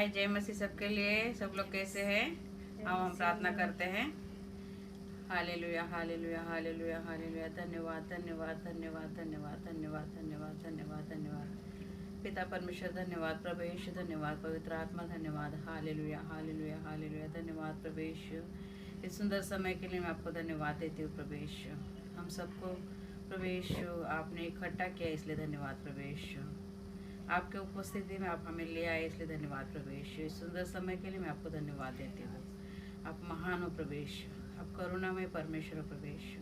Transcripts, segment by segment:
हाय, जय मसीह सबके लिए। सब लोग कैसे हैं? अब हम प्रार्थना करते हैं। Hallelujah, hallelujah, hallelujah, hallelujah. धन्यवाद, धन्यवाद, धन्यवाद, धन्यवाद, धन्यवाद, धन्यवाद, धन्यवाद, धन्यवाद। पिता परमेश्वर धन्यवाद, प्रभु यीशु धन्यवाद, पवित्र आत्मा धन्यवाद। Hallelujah, hallelujah, hallelujah. धन्यवाद प्रभु यीशु, इस सुंदर समय के लिए मैं आपको धन्यवाद देती हूँ प्रभु यीशु। हम सबको प्रभु यीशु आपने इकट्ठा किया, इसलिए धन्यवाद प्रभु यीशु। आपके उपस्थिति में आप हमें ले आए, इसलिए धन्यवाद प्रभु यीशु। इस सुंदर समय के लिए मैं आपको धन्यवाद देती हूँ। आप महान हो प्रभु यीशु, आप करुणामय परमेश्वर हो प्रभु यीशु,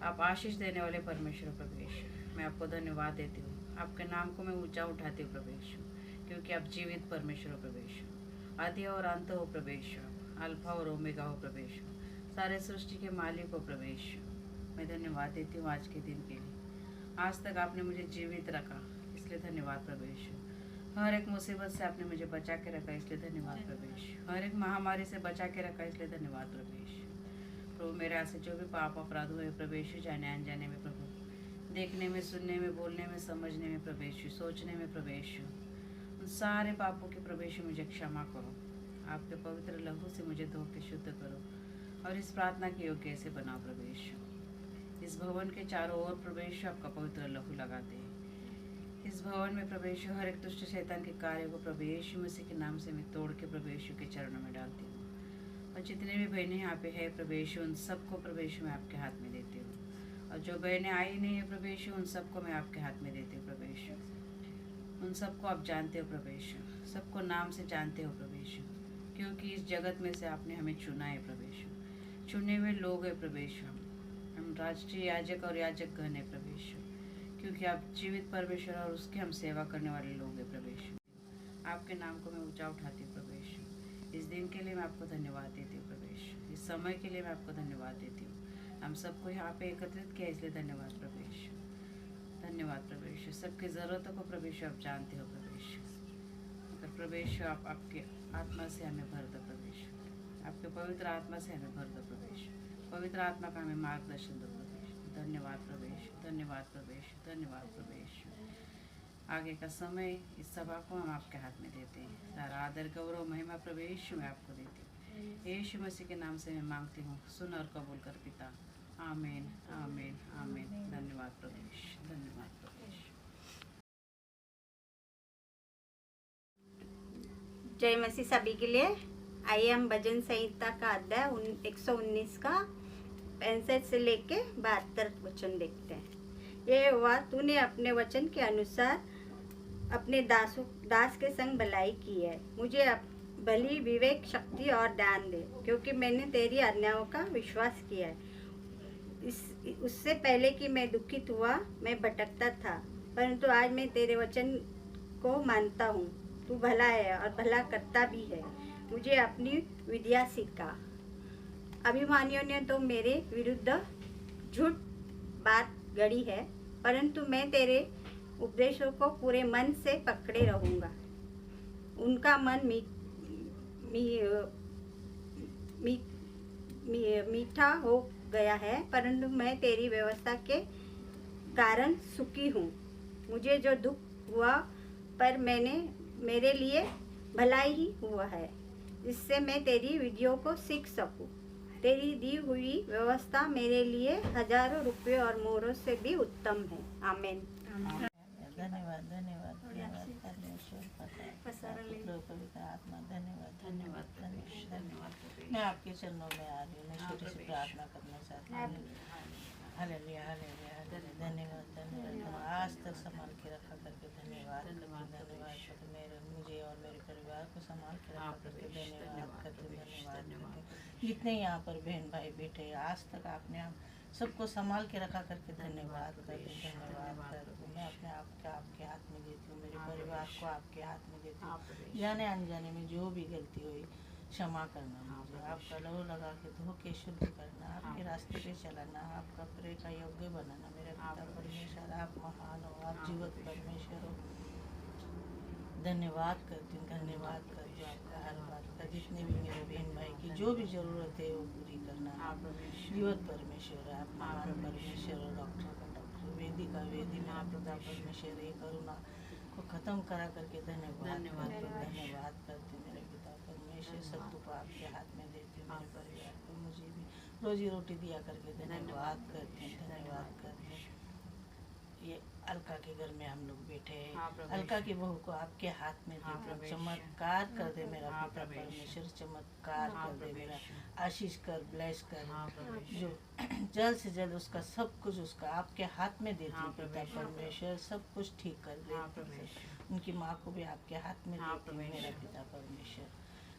आप आशीष देने वाले परमेश्वर हो प्रभु यीशु। मैं आपको धन्यवाद देती हूँ। आपके नाम को मैं ऊंचा उठाती हूँ प्रभु यीशु, क्योंकि आप जीवित परमेश्वर हो प्रभु यीशु, आदि और अंत हो प्रभु यीशु, अल्फा और ओमेगा हो प्रभु यीशु, सारे सृष्टि के मालिक हो प्रभु यीशु। मैं धन्यवाद देती हूँ आज के दिन के लिए। आज तक आपने मुझे जीवित रखा, इसलिए धन्यवाद प्रभु यीशु। हर एक मुसीबत से आपने मुझे बचा के रखा, इसलिए धन्यवाद प्रभु यीशु। हर एक महामारी से बचा के रखा, इसलिए धन्यवाद प्रभु यीशु। प्रभु मेरे यहाँ से जो भी पाप अपराध हुए प्रभु यीशु, जाने अनजाने में प्रभु, देखने में, सुनने में, बोलने में, समझने में प्रभु यीशु, सोचने में प्रभु यीशु, उन सारे पापों की प्रभु यीशु मुझे क्षमा करो। आपके पवित्र लहू से मुझे धो के शुद्ध करो और इस प्रार्थना के योग्य से बनाओ प्रभु यीशु। इस भवन के चारों ओर प्रभु यीशु आपका पवित्र लहू लगाते हैं। इस भवन में प्रभु यीशु हर एक दुष्ट शैतान के कार्य को प्रभु यीशु मसीह के नाम से मैं तोड़ के प्रभु यीशु के चरणों में डालती हूँ। और जितने भी बहनें यहाँ पे है प्रभु यीशु, उन सबको प्रभु यीशु मैं आपके हाथ में देती हूँ। और जो बहनें आई नहीं है प्रभु यीशु, उन सबको मैं आपके हाथ में देती हूँ प्रभु यीशु। उन सबको आप जानते हो प्रभु यीशु, सबको नाम से जानते हो प्रभु यीशु, क्योंकि इस जगत में से आपने हमें चुना है प्रभु यीशु। चुने हुए लोग हैं प्रभु यीशु। हम राष्ट्रीय याजक और याजक गण है प्रभु यीशु, क्योंकि आप जीवित परमेश्वर और उसके हम सेवा करने वाले लोग हैं प्रभु यीशु। आपके नाम को मैं ऊंचा उठाती हूँ प्रभु यीशु। इस दिन के लिए मैं आपको धन्यवाद देती हूँ प्रभु यीशु। इस समय के लिए मैं आपको धन्यवाद देती हूँ। हम सबको यहाँ पे एकत्रित किया, इसलिए धन्यवाद प्रभु यीशु। धन्यवाद प्रभु यीशु। सबकी ज़रूरतों को प्रभु यीशु आप जानते हो प्रभु यीशु। अगर प्रभु यीशु आप आपके आत्मा से हमें भर दो प्रभु यीशु, आपके पवित्र आत्मा से हमें भर दो प्रभु यीशु। पवित्र आत्मा का हमें मार्गदर्शन दो प्रभु यीशु। धन्यवाद प्रभु यीशु, धन्यवाद प्रभु यीशु, धन्यवाद प्रभु यीशु। आगे का समय इस सभा को हम आपके हाथ में देते हैं। सारा आदर, गौरव, महिमा प्रभु यीशु मैं आपको देती हूँ। यीशु मसीह के नाम से मैं मांगती हूँ, सुन और कबूल कर पिता। आमीन, आमीन, आमीन। धन्यवाद प्रभु यीशु, धन्यवाद प्रभु यीशु। जय मसीह सभी के लिए। आइए हम भजन संहिता का अध्याय 119 का 65 से लेके 72 वचन देखते हैं। ये हुआ, तूने अपने वचन के अनुसार अपने दास के संग भलाई की है। मुझे भली विवेक, शक्ति और ध्यान दे, क्योंकि मैंने तेरी आज्ञाओं का विश्वास किया है। उससे पहले कि मैं दुखित हुआ, मैं भटकता था, परंतु आज मैं तेरे वचन को मानता हूँ। तू भला है और भला करता भी है। मुझे अपनी विद्या सिखा। अभिमानियों ने तो मेरे विरुद्ध झूठ बात गढ़ी है, परंतु मैं तेरे उपदेशों को पूरे मन से पकड़े रहूँगा। उनका मन मीठा हो गया है, परंतु मैं तेरी व्यवस्था के कारण सुखी हूँ। मुझे जो दुख हुआ, पर मेरे लिए भलाई ही हुआ है, जिससे मैं तेरी विधियों को सीख सकूं। तेरी दी हुई व्यवस्था मेरे लिए हजारों रुपये और मोहरों से भी उत्तम है। आमीन। धन्यवाद, धन्यवाद, धन्यवाद परमेश्वर, पवित्र आत्मा, धन्यवाद, धन्यवाद, धन्यवाद। मैं आपके चरणों में आ रही हूँ। मैं छोटी सी प्रार्थना करना चाहती हूँ। हालेलुया, हालेलुया, धन्यवाद, धन्यवाद। आज तक संभाल के रखा करके धन्यवाद, धन्यवाद। मुझे और मेरे परिवार को संभाल के रखा करके धन्यवाद करते, धन्यवाद। जितने यहाँ पर बहन भाई बैठे, आज तक आपने सबको संभाल के रखा करके धन्यवाद करते, धन्यवाद करते। मैं अपने आप को आपके हाथ में देती हूँ, मेरे परिवार को आपके हाथ में देती हूँ। जाने अनजाने में जो भी गलती हुई, क्षमा करना। मुझे आपका लहू लगा के धो के शुद्ध करना, आपके रास्ते पे चलाना, आपका प्रे का योग्य बनाना। मेरा पिता परमेश्वर, आप महान हो, आप जीवित परमेश्वर हो। धन्यवाद करती हूँ, धन्यवाद करती हूँ आपका हर बात का। जितने भी मेरे बहन भाई की जो भी ज़रूरत है वो पूरी करना। जीवित परमेश्वर है, आप महान परमेश्वर हो। डॉक्टर का डॉक्टर, वेदी का वेदी, मेरा पिता परमेश्वर है। करुणा को खत्म करा करके धन्यवाद धन्यवाद धन्यवाद करती मेरे पिता परमेश्वर। सब दुख आपके हाथ में देती हूँ, मेरे परिवार को, मुझे भी रोजी रोटी दिया करके धन्यवाद करती हूँ, धन्यवाद करती हूँ। ये अलका के घर में हम लोग बैठे हैं, हाँ, प्रभु। अलका की बहू को आपके हाथ में हाँ, दे, प्रभु। चमत्कार कर दे मेरा हाँ, पिता प्रभु। परमेश्वर, चमत्कार हाँ, कर दे प्रभु। मेरा, आशीष कर, ब्लेस कर, हाँ, प्रभु। जो जल्द से जल्द उसका सब कुछ उसका आपके हाथ में देती हाँ, हूँ पिता प्रभु। परमेश्वर, सब कुछ ठीक कर दे। हाँ, प्रभु। उनकी माँ को भी आपके हाथ में हाँ, देती हूँ प्रभु। मेरा पिता परमेश्वर,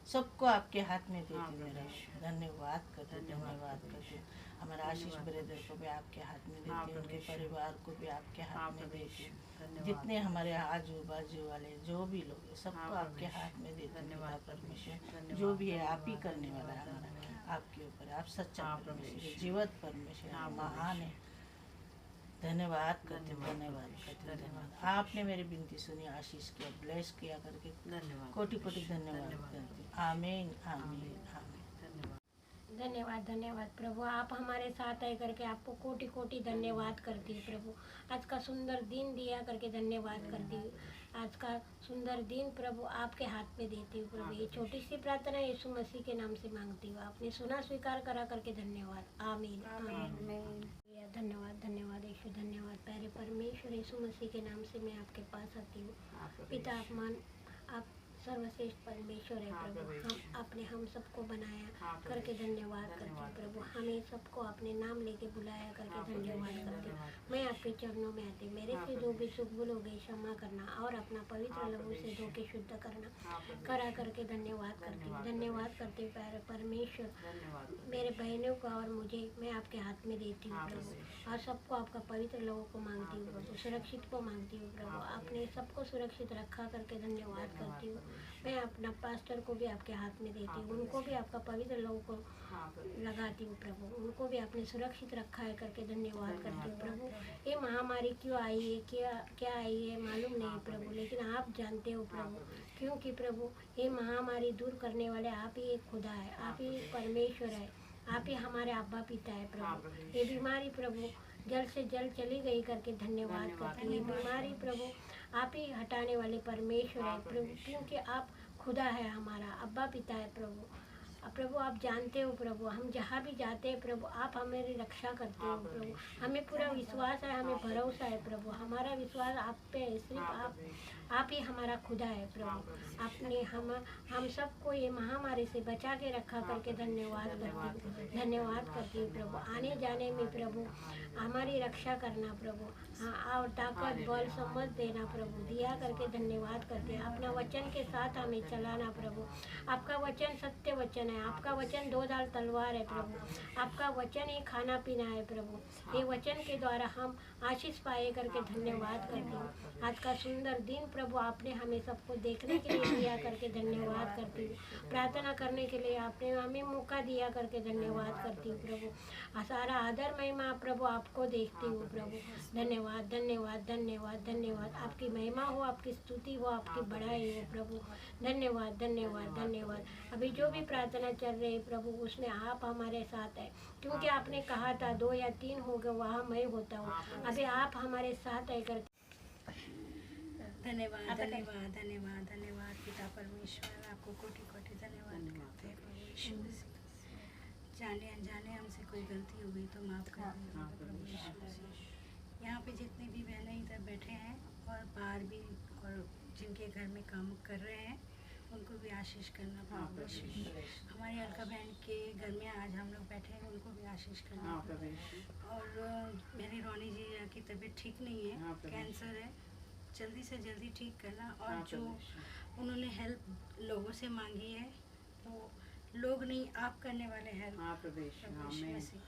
सबको आपके हाथ में देती हाँ, हूँ मेरा, प्रभु। धन्यवाद करती हूँ, धन्यवाद धन्यवाद प्रभु। करती हूँ। हमारा आशीष धन्यवाद। ब्रदर को भी आपके हाथ में हाँ, देती हूँ, उनके प्रभु। परिवार को भी आपके हाँ, हाथ में प्रभु। देती हूँ। धन्यवाद। जितने हमारे आजू बाजू वाले जो भी लोग हैं, सबको हाँ, आपके प्रभु। हाथ में देती हूँ धन्यवाद पिता प्रभु। परमेश्वर, धन्यवाद, जो भी है आप ही धन्यवाद, करने वाला है धन्यवाद, हमारा, धन्यवाद। आपके ऊपर, आप सच्चा हाँ, परमेश्वर, प्रभु। जीवत परमेश्वर, हाँ, प्रभु। महान है। धन्यवाद करते हूँ, धन्यवाद, धन्यवाद करते हूँ, धन्यवाद। धन्यवाद। आपने मेरी विनती सुनी, आशीष किया, ब्लेस किया करके धन्यवाद। कोटि कोटि धन्यवाद धन्यवाद। करती हूँ। आमीन आमीन आमीन। आमीन। धन्यवाद। धन्यवाद धन्यवाद प्रभु, आप हमारे साथ आए करके आपको कोटि कोटि धन्यवाद करती हूँ प्रभु। आज का सुंदर दिन दिया करके धन्यवाद करती हूँ। आज का सुंदर दिन प्रभु आपके हाथ में देती हूँ प्रभु। ये छोटी सी प्रार्थना यीशु मसीह के नाम से मांगती हूँ, आपने सुना स्वीकार करा करके धन्यवाद। आमीन आमीन। धन्यवाद धन्यवाद यीशु, धन्यवाद प्यारे परमेश्वर यीशु मसीह के नाम से मैं आपके पास आती हूँ। हाँ, प्रभु। पिता आप सर्वश्रेष्ठ परमेश्वर है हाँ, प्रभु, प्रभु। आपने हम सबको बनाया हाँ, प्रभु। करके धन्यवाद करती हूँ धन्यवाद, प्रभु। प्रभु। हमें सबको अपने नाम लेके बुलाया करके हाँ, प्रभु। धन्यवाद करती हूँ। धन्यवाद। मैं आपके चरणों में आती हूँ, मेरे हाँ, से प्रभु। जो भी चूक भूल हो गई क्षमा करना और अपना पवित्र हाँ, लहू से प्रभु। धो के शुद्ध करना हाँ, प्रभु। करा करके धन्यवाद करती हूँ। धन्यवाद, धन्यवाद प्रभु। करती हूँ प्यारे परमेश्वर, धन्यवाद, प्रभु। मेरे बहनों को और मुझे मैं आपके हाथ में देती हूँ हाँ, प्रभु। प्रभु। और सबको आपका पवित्र लोगों को मांगती हूँ हाँ, प्रभु, प्रभु। सुरक्षित को मांगती हूँ प्रभु। हाँ, प्रभु। आपने सबको सुरक्षित रखा करके धन्यवाद करती हूँ। मैं अपना पास्टर को भी आपके हाथ में देती हाँ, हूँ, प्रभु। उनको भी आपका पवित्र लोगों को हाँ, प्रभु। लगाती हूँ प्रभु। उनको भी आपने सुरक्षित रखा है करके धन्यवाद करती हूँ धन्यवाद। प्रभु। ये महामारी क्यों आई है, क्या आई है मालूम नहीं प्रभु, लेकिन आप जानते हो प्रभु। क्योंकि प्रभु ये महामारी दूर करने वाले आप ही एक खुदा है, आप ही एक परमेश्वर है, आप ही हमारे अब्बा पिता है हाँ, प्रभु। प्रभु। ये बीमारी प्रभु जल्द से जल्द चली गई करके धन्यवाद करती हूँ। ये बीमारी प्रभु आप ही हटाने वाले परमेश्वर है प्रभु, क्योंकि आप खुदा है, हमारा अब्बा पिता है प्रभु। प्रभु आप जानते हो प्रभु, हम जहाँ भी जाते हैं प्रभु आप हमारी रक्षा करते हो प्रभु। हमें पूरा विश्वास है, हमें भरोसा है प्रभु, हमारा विश्वास आप पे है, सिर्फ आप ही हमारा खुदा है प्रभु। आपने हम सबको ये महामारी से बचा के रखा करके धन्यवाद करती हूँ, धन्यवाद करती हूँ प्रभु। आने जाने में प्रभु हमारी रक्षा करना प्रभु, हाँ, और ताकत बल समझ देना प्रभु, दिया करके धन्यवाद करते हैं। अपना वचन के साथ हमें चलाना प्रभु। आपका वचन सत्य वचन है, आपका वचन दो धार तलवार है प्रभु। आपका वचन ही खाना पीना है प्रभु। ये वचन के द्वारा हम आशीष पाए करके धन्यवाद करते हैं। आज का सुंदर दिन प्रभु आपने हमें सबको देखने के लिए दिया करके धन्यवाद करती हूँ। प्रार्थना करने के लिए आपने हमें मौका दिया करके धन्यवाद करती हूँ प्रभु। सारा आदर महिमा प्रभु आपको देखती हूँ प्रभु। धन्यवाद धन्यवाद धन्यवाद धन्यवाद। आपकी महिमा हो, आपकी स्तुति हो, आपकी बड़ाई हो प्रभु। धन्यवाद धन्यवाद धन्यवाद। अभी जो भी प्रार्थना चल रही है प्रभु उसमें आप हमारे साथ है, क्योंकि आपने कहा था 2 या 3 हो गए वहाँ मैं होता हूँ। अभी आप हमारे साथ है कर धन्यवाद धन्यवाद धन्यवाद धन्यवाद पिता परमेश्वर, आपको कोटि कोटि धन्यवाद करते हैं प्रभु यीशु मसीह। जाने अनजाने हमसे कोई गलती हो गई तो माफ़ कर दीजिए प्रभु यीशु मसीह। यहाँ पे जितनी भी बहनें इधर बैठे हैं और बाहर भी और जिनके घर में काम कर रहे हैं उनको भी आशीष करना प्रभु यीशु। हमारी अलका बहन के घर में आज हम लोग बैठे हैं, उनको भी आशीष करना प्रभु। और मेरी रोनी जी की तबीयत ठीक नहीं है, कैंसर है, जल्दी से जल्दी ठीक करना। और जो उन्होंने हेल्प लोगों से मांगी है वो लोग नहीं आप करने वाले हेल्प प्रभु यीशु मसीह।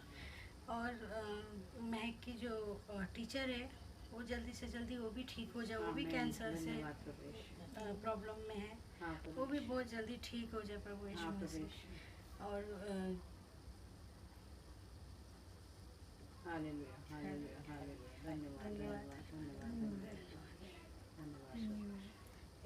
और महक की जो टीचर है वो जल्दी से जल्दी वो भी ठीक हो जाए, वो भी कैंसर से प्रॉब्लम में है, वो भी बहुत जल्दी ठीक हो जाए प्रभु यीशु मसीह। और हालेलुया हालेलुया हालेलुया। धन्यवाद धन्यवाद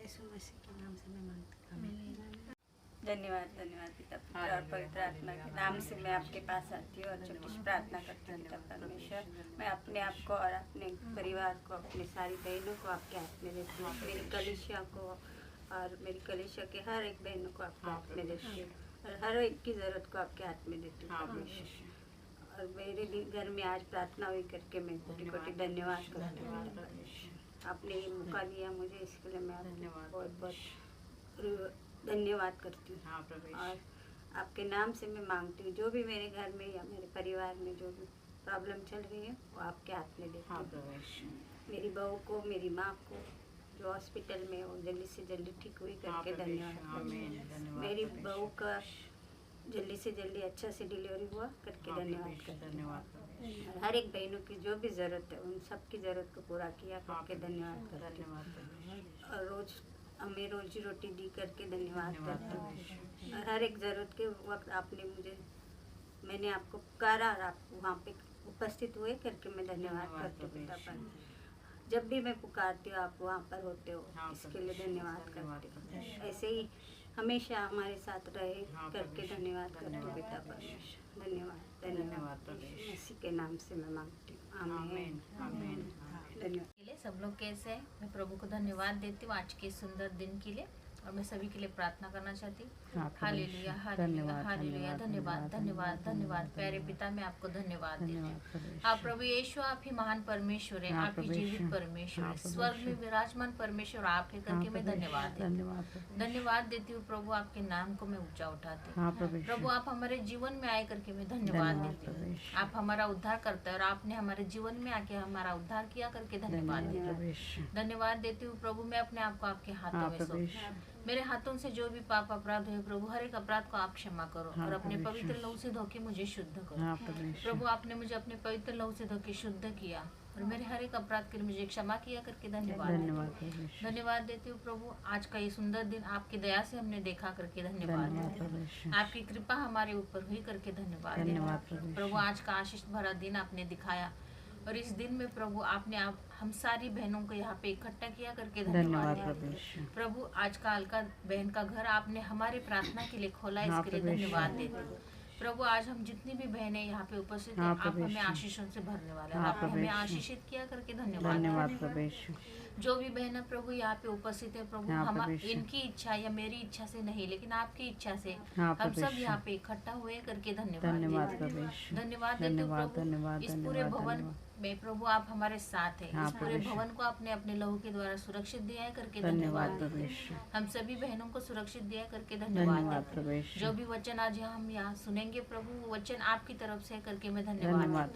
यीशु मसीह के नाम से मैं मांगती हूँ। धन्यवाद धन्यवाद पिता पुत्र और पवित्र आत्मा के नाम से मैं आपके पास आती हूँ और छोटी सी प्रार्थना करती हूँ पिता परमेश्वर। मैं अपने आप को और अपने परिवार को, अपनी सारी बहनों को आपके हाथ में देती हूँ, मेरी कलीसिया को और मेरी कलीसिया के हर एक बहनों को आपके हाथ में देती हूँ और हर एक की ज़रूरत को आपके हाथ में देती हूँ परमेश्वर। और मेरे भी घर में आज प्रार्थना हुई करके मैं कोटि कोटि धन्यवाद करती हूँ। आपने ये मौका दिया मुझे, इसके लिए मैं आपको बहुत बहुत धन्यवाद करती हूँ। और आपके नाम से मैं मांगती हूँ, जो भी मेरे घर में या मेरे परिवार में जो भी प्रॉब्लम चल रही है वो आपके हाथ में देती हूँ। मेरी बहू को, मेरी माँ को जो हॉस्पिटल में वो जल्दी से जल्दी ठीक हुई करके धन्यवाद। मेरी बहू का जल्दी से जल्दी अच्छा से डिलीवरी हुआ करके धन्यवाद करती हूँ। हर एक बहनों की जो भी ज़रूरत है उन सब की ज़रूरत को पूरा किया करके धन्यवाद करती हूँ। और रोज़ हमें रोजी रोटी दी करके धन्यवाद करती हूँ। और हर एक ज़रूरत के वक्त आपने मैंने आपको पुकारा और आप वहाँ पे उपस्थित हुए करके मैं धन्यवाद करती हूँ पिता पर। जब भी मैं पुकारती हूँ आप वहाँ पर होते हो, इसके लिए धन्यवाद करती हूँ। ऐसे ही हमेशा हमारे साथ रहे करके धन्यवाद करती हूँ पिता परमेश्वर। धन्यवाद धन्यवाद इसी के नाम से मैं मांगती हूँ, आमीन आमीन। धन्यवाद। के लिए सब लोग कैसे हैं? मैं प्रभु को धन्यवाद देती हूँ आज के इस सुंदर दिन के लिए और मैं सभी के लिए प्रार्थना करना चाहती हूँ। Hallelujah hallelujah hallelujah. धन्यवाद धन्यवाद धन्यवाद प्यारे पिता, मैं आपको धन्यवाद देती हूँ। आप प्रभु यीशु, आप ही महान परमेश्वर हैं, आप ही जीवित परमेश्वर हैं, स्वर्ग में विराजमान परमेश्वर आप है करके मैं धन्यवाद देती हूँ। धन्यवाद देती हूँ प्रभु, आपके नाम को मैं ऊंचा उठाती हूँ। प्रभु आप हमारे जीवन में आए करके मैं धन्यवाद देती हूँ। आप हमारा उद्धार करते हैं और आपने हमारे जीवन में आके हमारा उद्धार किया करके धन्यवाद देती हूँ। धन्यवाद देती हूँ प्रभु, मैं अपने आप को आपके हाथों में सौंपती हूँ। मेरे हाथों से जो भी पाप अपराध हुए प्रभु, हर एक अपराध को आप क्षमा करो और अपने पवित्र लहू से धो के मुझे शुद्ध करो। प्रभु आपने मुझे अपने पवित्र लहू से धो के शुद्ध किया और मेरे हर एक अपराध के लिए मुझे क्षमा किया करके धन्यवाद धन्यवाद देती हूँ प्रभु। आज का ये सुंदर दिन आपकी दया से हमने देखा करके धन्यवाद देती हूँ। आपकी कृपा हमारे ऊपर हुई करके धन्यवाद देती हूँ। प्रभु आज का आशीष भरा दिन आपने दिखाया और इस दिन में प्रभु आपने हम सारी बहनों को यहाँ पे इकट्ठा किया करके धन्यवाद। प्रभु आज का अलका बहन का घर आपने हमारे प्रार्थना के लिए खोला, इसके लिए धन्यवाद देते हैं। प्रभु आज हम जितनी भी बहनें यहाँ पे उपस्थित हैं, आप हमें आशीषों से भरने वाले हैं, आपने हमें आशीषित किया करके धन्यवाद। जो भी बहनें प्रभु यहाँ पे उपस्थित है प्रभु, हम इनकी इच्छा या मेरी इच्छा से नहीं लेकिन आपकी इच्छा से हम सब यहाँ पे इकट्ठा हुए करके धन्यवाद देते हो प्रभु। इस पूरे भवन में प्रभु आप हमारे साथ हैं, इस पूरे भवन को आपने अपने लहू के द्वारा सुरक्षित दिया है करके धन्यवाद। हम सभी बहनों को सुरक्षित दिया करके धन्यवाद। जो भी वचन आज हम यहाँ सुनेंगे प्रभु, वो वचन आपकी तरफ से करके मैं धन्यवाद।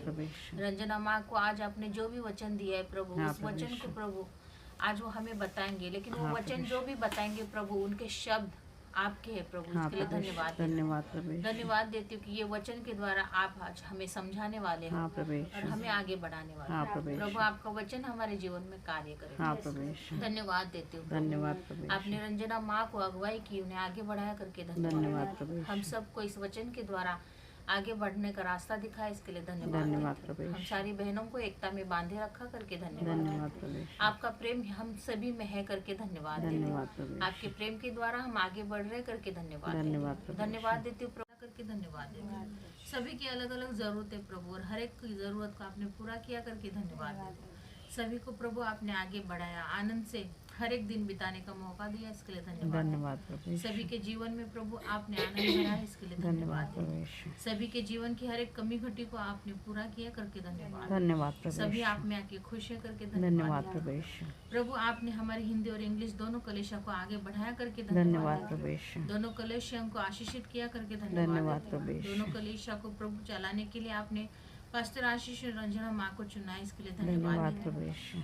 रंजना माँ को आज आपने जो भी वचन दिया है प्रभु, उस वचन को प्रभु आज वो हमें बताएंगे, लेकिन वो वचन जो भी बताएंगे प्रभु उनके शब्द आपके हैं प्रभु, इसके लिए धन्यवाद देती हूँ कि ये वचन के द्वारा आप आज हमें समझाने वाले हैं और हमें आगे बढ़ाने वाले हैं। प्रभु आपका वचन हमारे जीवन में कार्य करे, धन्यवाद देती हूँ। आपने रंजना माँ को अगुवाई की, उन्हें आगे बढ़ाया करके धन्यवाद। हम सबको इस वचन के द्वारा आगे बढ़ने का रास्ता दिखाया, इसके लिए धन्यवाद। हम सारी बहनों को एकता में बांधे रखा करके धन्यवाद। आपका प्रेम हम सभी में है करके धन्यवाद। आपके प्रेम के द्वारा हम आगे बढ़ रहे करके धन्यवाद देती हूँ करके धन्यवाद देती हूँ। सभी की अलग अलग जरूरतें प्रभु और हर एक की जरूरत को आपने पूरा किया करके धन्यवाद। सभी को प्रभु आपने आगे बढ़ाया, आनंद से हर एक दिन बिताने का मौका दिया, इसके लिए धन्यवाद। सभी के जीवन में प्रभु आपने आनंद भरा, इसके लिए धन्यवाद। सभी के जीवन की हर एक कमी घटी को आपने पूरा किया करके धन्यवाद। सभी आप में आके खुश है करके धन्यवाद। प्रभु आपने हमारे हिंदी और इंग्लिश दोनों कलेशा को आगे बढ़ाया करके धन्यवाद। दोनों कलेशियों को आशीषित किया करके धन्यवाद। दोनों कलेशा को प्रभु चलाने के लिए आपने पास्टर आशीष और रंजना माँ को चुना है, इसके लिए धन्यवाद।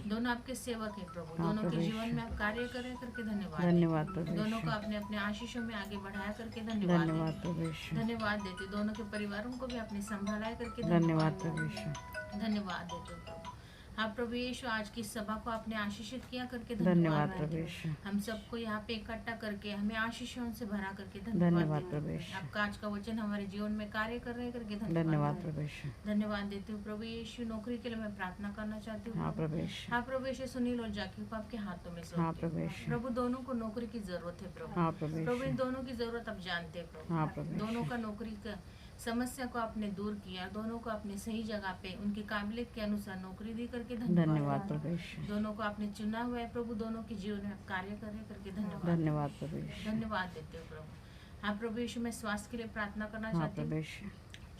दोनों आपके सेवक हैं प्रभु, दोनों के जीवन में आप कार्य करें करके धन्यवाद। दोनों को आपने अपने आशीषों में आगे बढ़ाया करके धन्यवाद देते। दोनों के परिवारों को भी आपने संभाला करके धन्यवाद देते प्रभु। हाँ प्रभु यीशु, आज की सभा को आपने आशीषित किया करके धन्यवाद प्रभु यीशु। हम सबको यहाँ पे इकट्ठा करके हमें आशीषों से भरा करके धन्यवाद प्रभु यीशु। आपका आज का वचन हमारे जीवन में कार्य कर रहे करके धन्यवाद प्रभु यीशु। धन्यवाद देती हूँ प्रभु यीशु। नौकरी के लिए मैं प्रार्थना करना चाहती हूँ। हाँ प्रभु यीशु। हाँ प्रभु यीशु, सुनील और जाकी को आपके हाथों में हाँ प्रभु यीशु। प्रभु दोनों को नौकरी की जरूरत है प्रभु। हाँ प्रभु प्रभु इन यीशु। दोनों की जरूरत आप जानते हैं प्रभु। हाँ प्रभु दोनों यीशु। का नौकरी का समस्या को आपने दूर किया, दोनों को अपने सही जगह पे उनकी काबिलियत के अनुसार नौकरी दी करके धन्यवाद प्रभु यीशु। दोनों को आपने चुना हुआ है प्रभु, दोनों के जीवन में आप कार्य कर रहे करके धन्यवाद प्रभु यीशु। धन्यवाद देते हो प्रभु। हाँ प्रभु यीशु, मैं स्वास्थ्य के लिए प्रार्थना करना हाँ चाहती प्रभु हूँ। यीशु।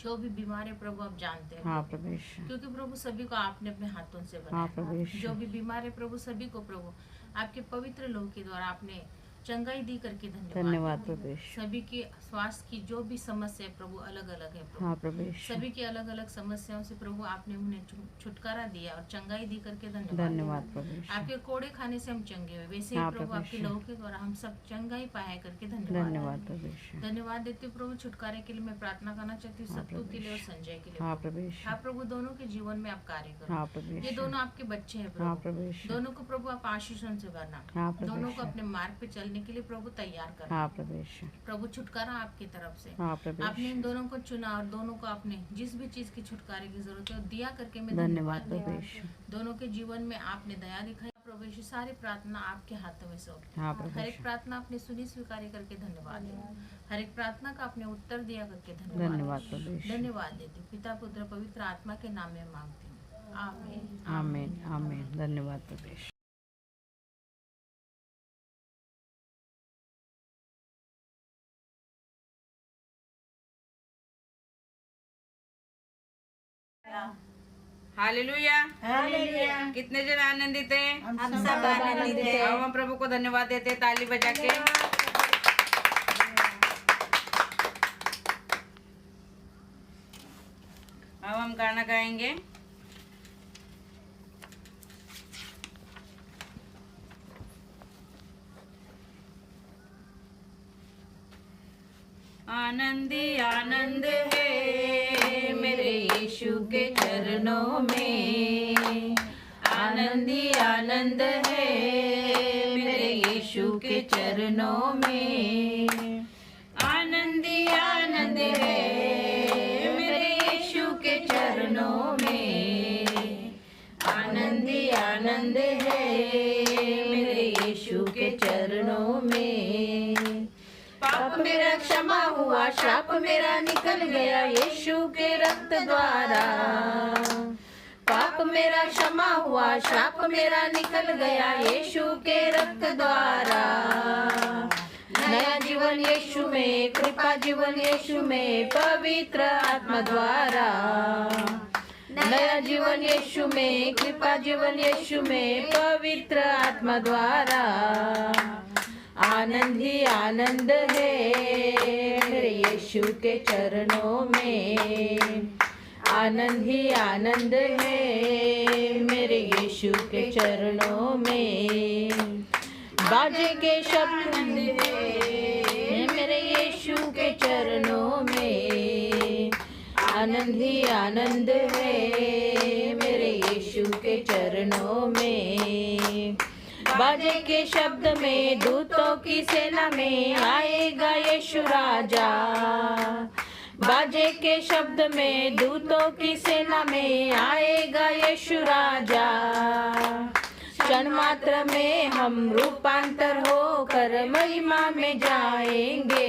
जो भी बीमार है प्रभु आप जानते हैं हाँ प्रभु यीशु। क्योंकि प्रभु सभी को आपने अपने हाथों से हाँ प्रभु बनाया। यीशु। जो भी बीमार है प्रभु सभी को प्रभु आपके पवित्र लोग के द्वारा आपने चंगाई दी करके धन्यवाद प्रभु यीशु। सभी की स्वास्थ्य की जो भी समस्या है प्रभु अलग अलग है प्रभु। हाँ प्रभु यीशु। सभी की अलग अलग समस्याओं से प्रभु आपने उन्हें छुटकारा दिया और चंगाई दी करके धन्यवाद प्रभु यीशु। आपके कोड़े खाने से हम चंगे हुए, वैसे ही हाँ, प्रभु प्रभु आपके यीशु। लोगों के द्वारा हम सब चंगाई पाया करके धन्यवाद प्रभु यीशु। धन्यवाद देते हूँ प्रभु। छुटकारे के लिए मैं प्रार्थना करना चाहती हूँ हाँ, सत्तू प्रभु के लिए और यीशु। संजय के लिए। हाँ प्रभु यीशु। हाँ प्रभु, दोनों के जीवन में आप कार्य करो। हाँ प्रभु ये यीशु। दोनों आपके बच्चे हैं हाँ प्रभु। प्रभु यीशु। दोनों को प्रभु आप आशीषों से भरना, हाँ प्रभु दोनों को यीशु। अपने मार्ग पे चलने के लिए प्रभु तैयार करना। हाँ प्रभु यीशु। प्रभु छुटकारा आपकी तरफ से। हाँ प्रभु आपने इन यीशु। दोनों को चुना और दोनों को आपने जिस भी चीज की छुटकारे की जरूरत है वो दिया करके मैं धन्यवाद प्रभु यीशु। दोनों के जीवन में आपने दया दिखाई प्रभु यीशु। सारी प्रार्थना आपके हाथों में सौंप। हाँ प्रभु हर एक यीशु। प्रार्थना आपने सुनी स्वीकार करके धन्यवाद देती। हर एक प्रार्थना का आपने उत्तर दिया करके धन्यवाद प्रभु यीशु। धन्यवाद देती हूँ। पिता पुत्र पवित्र आत्मा के नाम में मांगती हूँ, आमीन आमीन आमीन। धन्यवाद प्रभु यीशु। हालेलुया। हालेलुया। कितने जन आनंदित हैं? हम सब आनंदित हैं। अब हम प्रभु को धन्यवाद देते हैं ताली बजा के। अब हम गाना गाएंगे। आनंदी आनंद है मेरे यीशु के चरणों में। आनंदी आनंद है मेरे यीशु के चरणों में। आनंदी आनंद है मेरे यीशु के चरणों में। आनंदी आनंद है मेरे यीशु के चरणों में। पाप मेरा क्षमा हुआ, श्राप मेरा निकल गया यीशु के रक्त द्वारा। पाप मेरा क्षमा हुआ, श्राप मेरा निकल गया यीशु के रक्त द्वारा। नया जीवन यीशु में, कृपा जीवन यीशु में, पवित्र आत्मा द्वारा। नया जीवन यीशु में, कृपा जीवन यीशु में, पवित्र आत्मा द्वारा। आनंद ही आनंद है मेरे यीशु के चरणों में। आनंद ही आनंद है मेरे यीशु के चरणों में। बाजे के शब्द है मेरे यीशु के चरणों में। आनंद ही आनंद है मेरे यीशु के चरणों में। बाजे के शब्द में दूतों की सेना में आएगा यीशु राजा। बाजे के शब्द में दूतों की सेना में आएगा यीशु राजा। क्षण मात्र में हम रूपांतर होकर महिमा में जाएंगे।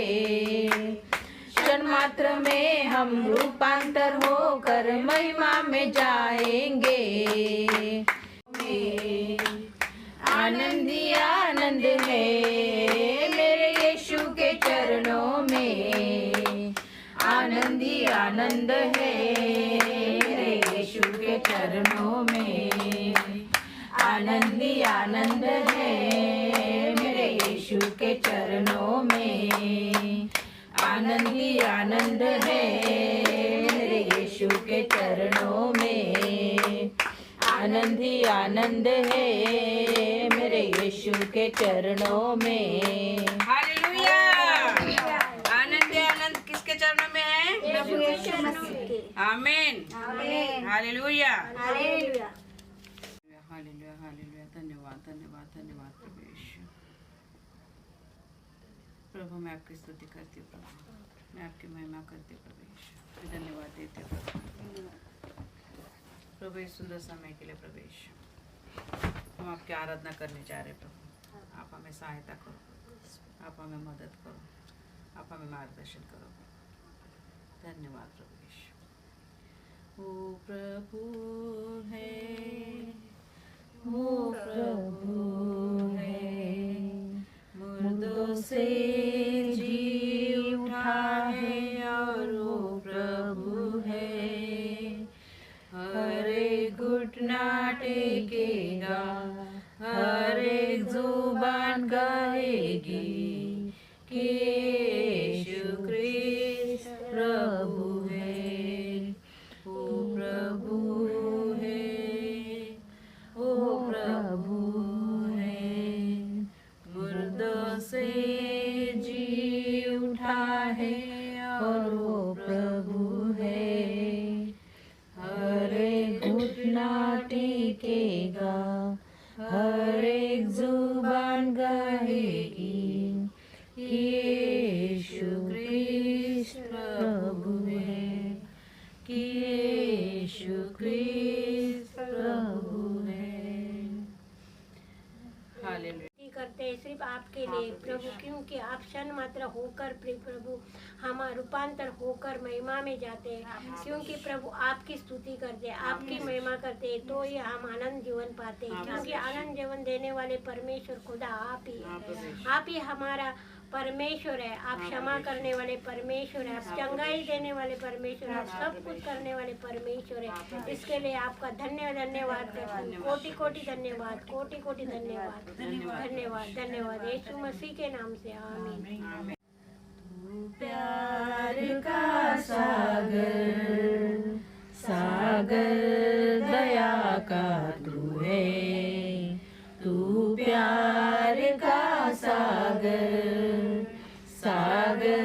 क्षण मात्र में हम रूपांतर होकर महिमा में जाएंगे। आनंद ही आनंद है मेरे यीशु के चरणों में। आनंद ही आनंद है मेरे यीशु के चरणों में। आनंद ही आनंद है मेरे यीशु के चरणों में। आनंद ही आनंद है मेरे यीशु के चरणों में। आनंद ही आनंद है मेरे यीशु के चरणों में। हालेलुया। आनंद आनंद किसके चरणों में है? प्रभु यीशु मसीह के। आमीन। आमीन। हालेलुया। हालेलुया। धन्यवाद धन्यवाद प्रभु यीशु। प्रभु मैं आपकी स्तुति करती हूँ प्रभु, मैं आपकी महिमा करती हूँ प्रभु यीशु, मैं धन्यवाद देती हूँ प्रभु इस सुंदर समय के लिए प्रभु यीशु। हम आपकी आराधना करने जा रहे प्रभु, आप हमें सहायता करो, आप हमें मदद करो, आप हमें मार्गदर्शन करो। धन्यवाद प्रभु यीशु। ओ प्रभु है, ओ प्रभु है, मुर्दों से जी उठा है और वो प्रभु है। हर एक घुटना टेकेगा, हर एक जुबान कहेगी कि यीशु क्रिस्त प्रभु है। ओ प्रभु है, ओ प्रभु है, मुर्दों से जी उठा है और वो प्रभु है। हर एक घुटना टेकेगा, हर एक जुबान कहेगी कि यीशु क्रिस्त प्रभु है, कि यीशु क्रिस्त प्रभु है। हालेलुया। करते हैं सिर्फ आपके लिए प्रभु, क्योंकि आप क्षण मात्र होकर प्रभु हम रूपांतर होकर महिमा में जाते हैं, क्योंकि प्रभु आपकी स्तुति करते हैं, आपकी महिमा करते हैं, तो ये हम आनंद जीवन पाते हैं, क्योंकि आनंद जीवन देने वाले परमेश्वर खुदा आप ही है। आप ही हमारा परमेश्वर है, आप क्षमा करने वाले परमेश्वर है, आप चंगाई देने वाले परमेश्वर है, आप सब कुछ करने वाले परमेश्वर है। इसके लिए आपका धन्यवाद करती हूँ, कोटि कोटि धन्यवाद, कोटि कोटि धन्यवाद, धन्यवाद धन्यवाद यीशु मसीह के नाम से आमीन। प्यार का सागर, सागर दया का तू है, तू प्यार का सागर, सागर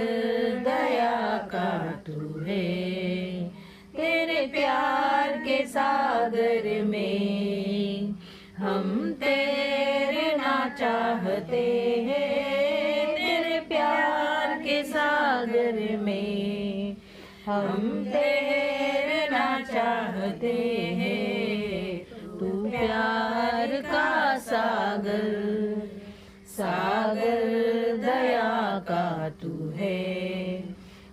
दया का तू है। तेरे प्यार के सागर में हम तैरना चाहते हैं, तेरे प्यार के सागर में हम तैरना चाहते हैं। तू प्यार का सागर, सागर दया का तू है।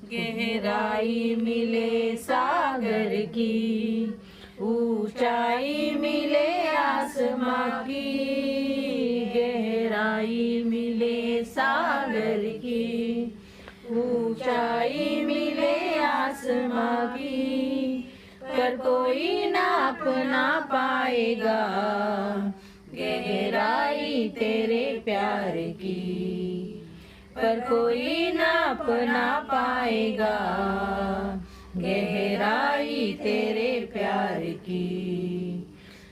गहराई मिले सागर की, ऊंचाई मिले आसमां की, गहराई मिले सागर की, ऊंचाई मिले आसमां की, पर कोई नाप ना पाएगा गहराई तेरे प्यार की, पर कोई नाप ना पाएगा गहराई तेरे प्यार की।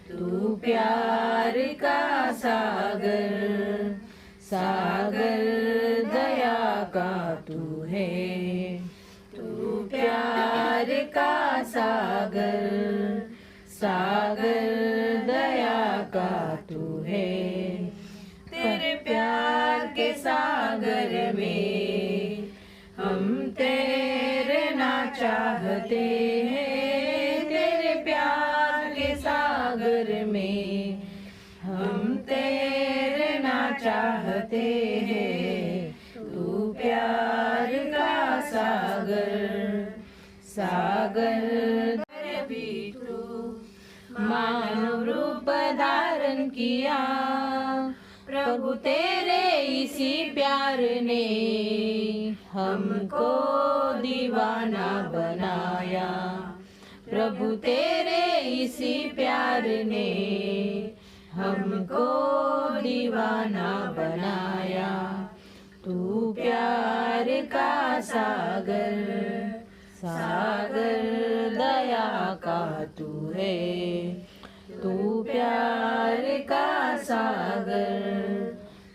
तू प्यार का सागर, सागर दया का तू है। तू प्यार का सागर, सागर दया का तू है। तेरे प्यार के सागर में हम तैरना चाहते हैं, तेरे प्यार के सागर में हम तैरना चाहते हैं। तू प्यार का सागर, सागर भी तू मानव रूप धारण किया, प्रभु तेरे इसी प्यार ने हमको दीवाना बनाया, प्रभु तेरे इसी प्यार ने हमको दीवाना बनाया। तू प्यार का सागर, सागर दया का तू है। तू प्यार का सागर,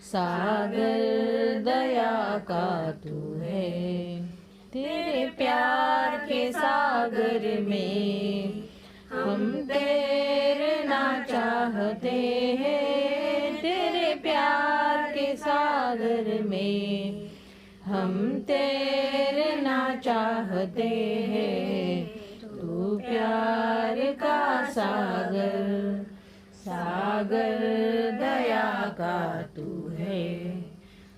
सागर दया का तू है। तेरे प्यार के सागर में हम तैरना चाहते हैं, सागर में हम तैरना चाहते हैं। तू प्यार का सागर, सागर दया का तू है।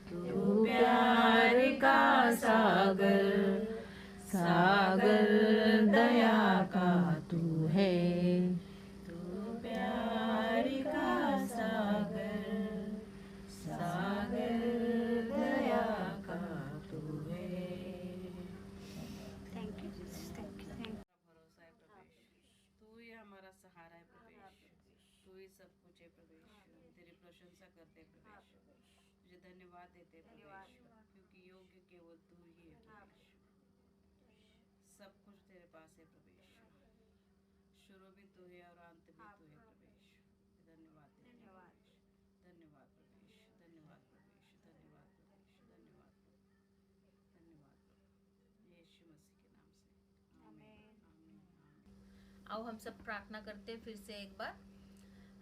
तू प्यार का सागर, सागर दया का तू है। तू प्यार का सागर, सागर दया का तू है। Thank you thank you. भरोसा है प्रभु यीशु, तू ही हमारा सहारा है प्रभु यीशु, तू ही सब कुछ है प्रभु यीशु। हम तेरी प्रशंसा करते हैं प्रभु यीशु, तुझे धन्यवाद देते हैं प्रभु यीशु, क्योंकि योग्य केवल तू ही है प्रभु यीशु। सब कुछ तेरे पास है प्रभु यीशु, शुरू भी तू है और अंत भी तू है प्रभु यीशु। धन्यवाद देते हैं प्रभु यीशु, धन्यवाद प्रभु यीशु, धन्यवाद प्रभु यीशु, धन्यवाद प्रभु यीशु, धन्यवाद प्रभु, धन्यवाद प्रभु यीशु मसीह के नाम से आमीन आमीन। आओ हम सब प्रार्थना करते हैं फिर से एक बार।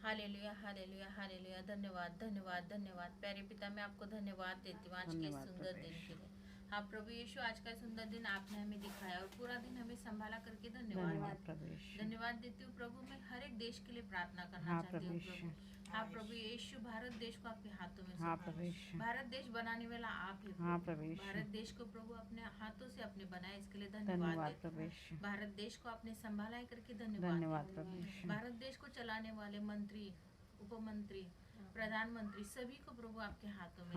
Hallelujah hallelujah hallelujah. धन्यवाद धन्यवाद धन्यवाद। प्यारे पिता, मैं आपको धन्यवाद देती हूँ आज के इस सुंदर दिन के लिए। हाँ प्रभु यीशु, आज का सुंदर दिन आपने हमें दिखाया और पूरा दिन हमें संभाला करके धन्यवाद धन्यवाद देती हूँ प्रभु। मैं हर एक देश के लिए प्रार्थना करना चाहती हूँ प्रभु। हाँ प्रभु यीशु, भारत देश को आपके हाथों में सौंपा। भारत देश बनाने वाला आप ही प्रभु। भारत देश को प्रभु अपने हाथों से आपने बनाया, इसके लिए धन्यवाद देती हूँ। भारत देश को आपने संभाला करके धन्यवाद प्रभु। भारत देश को चलाने वाले मंत्री, उपमंत्री, प्रधानमंत्री सभी को प्रभु आपके हाथों में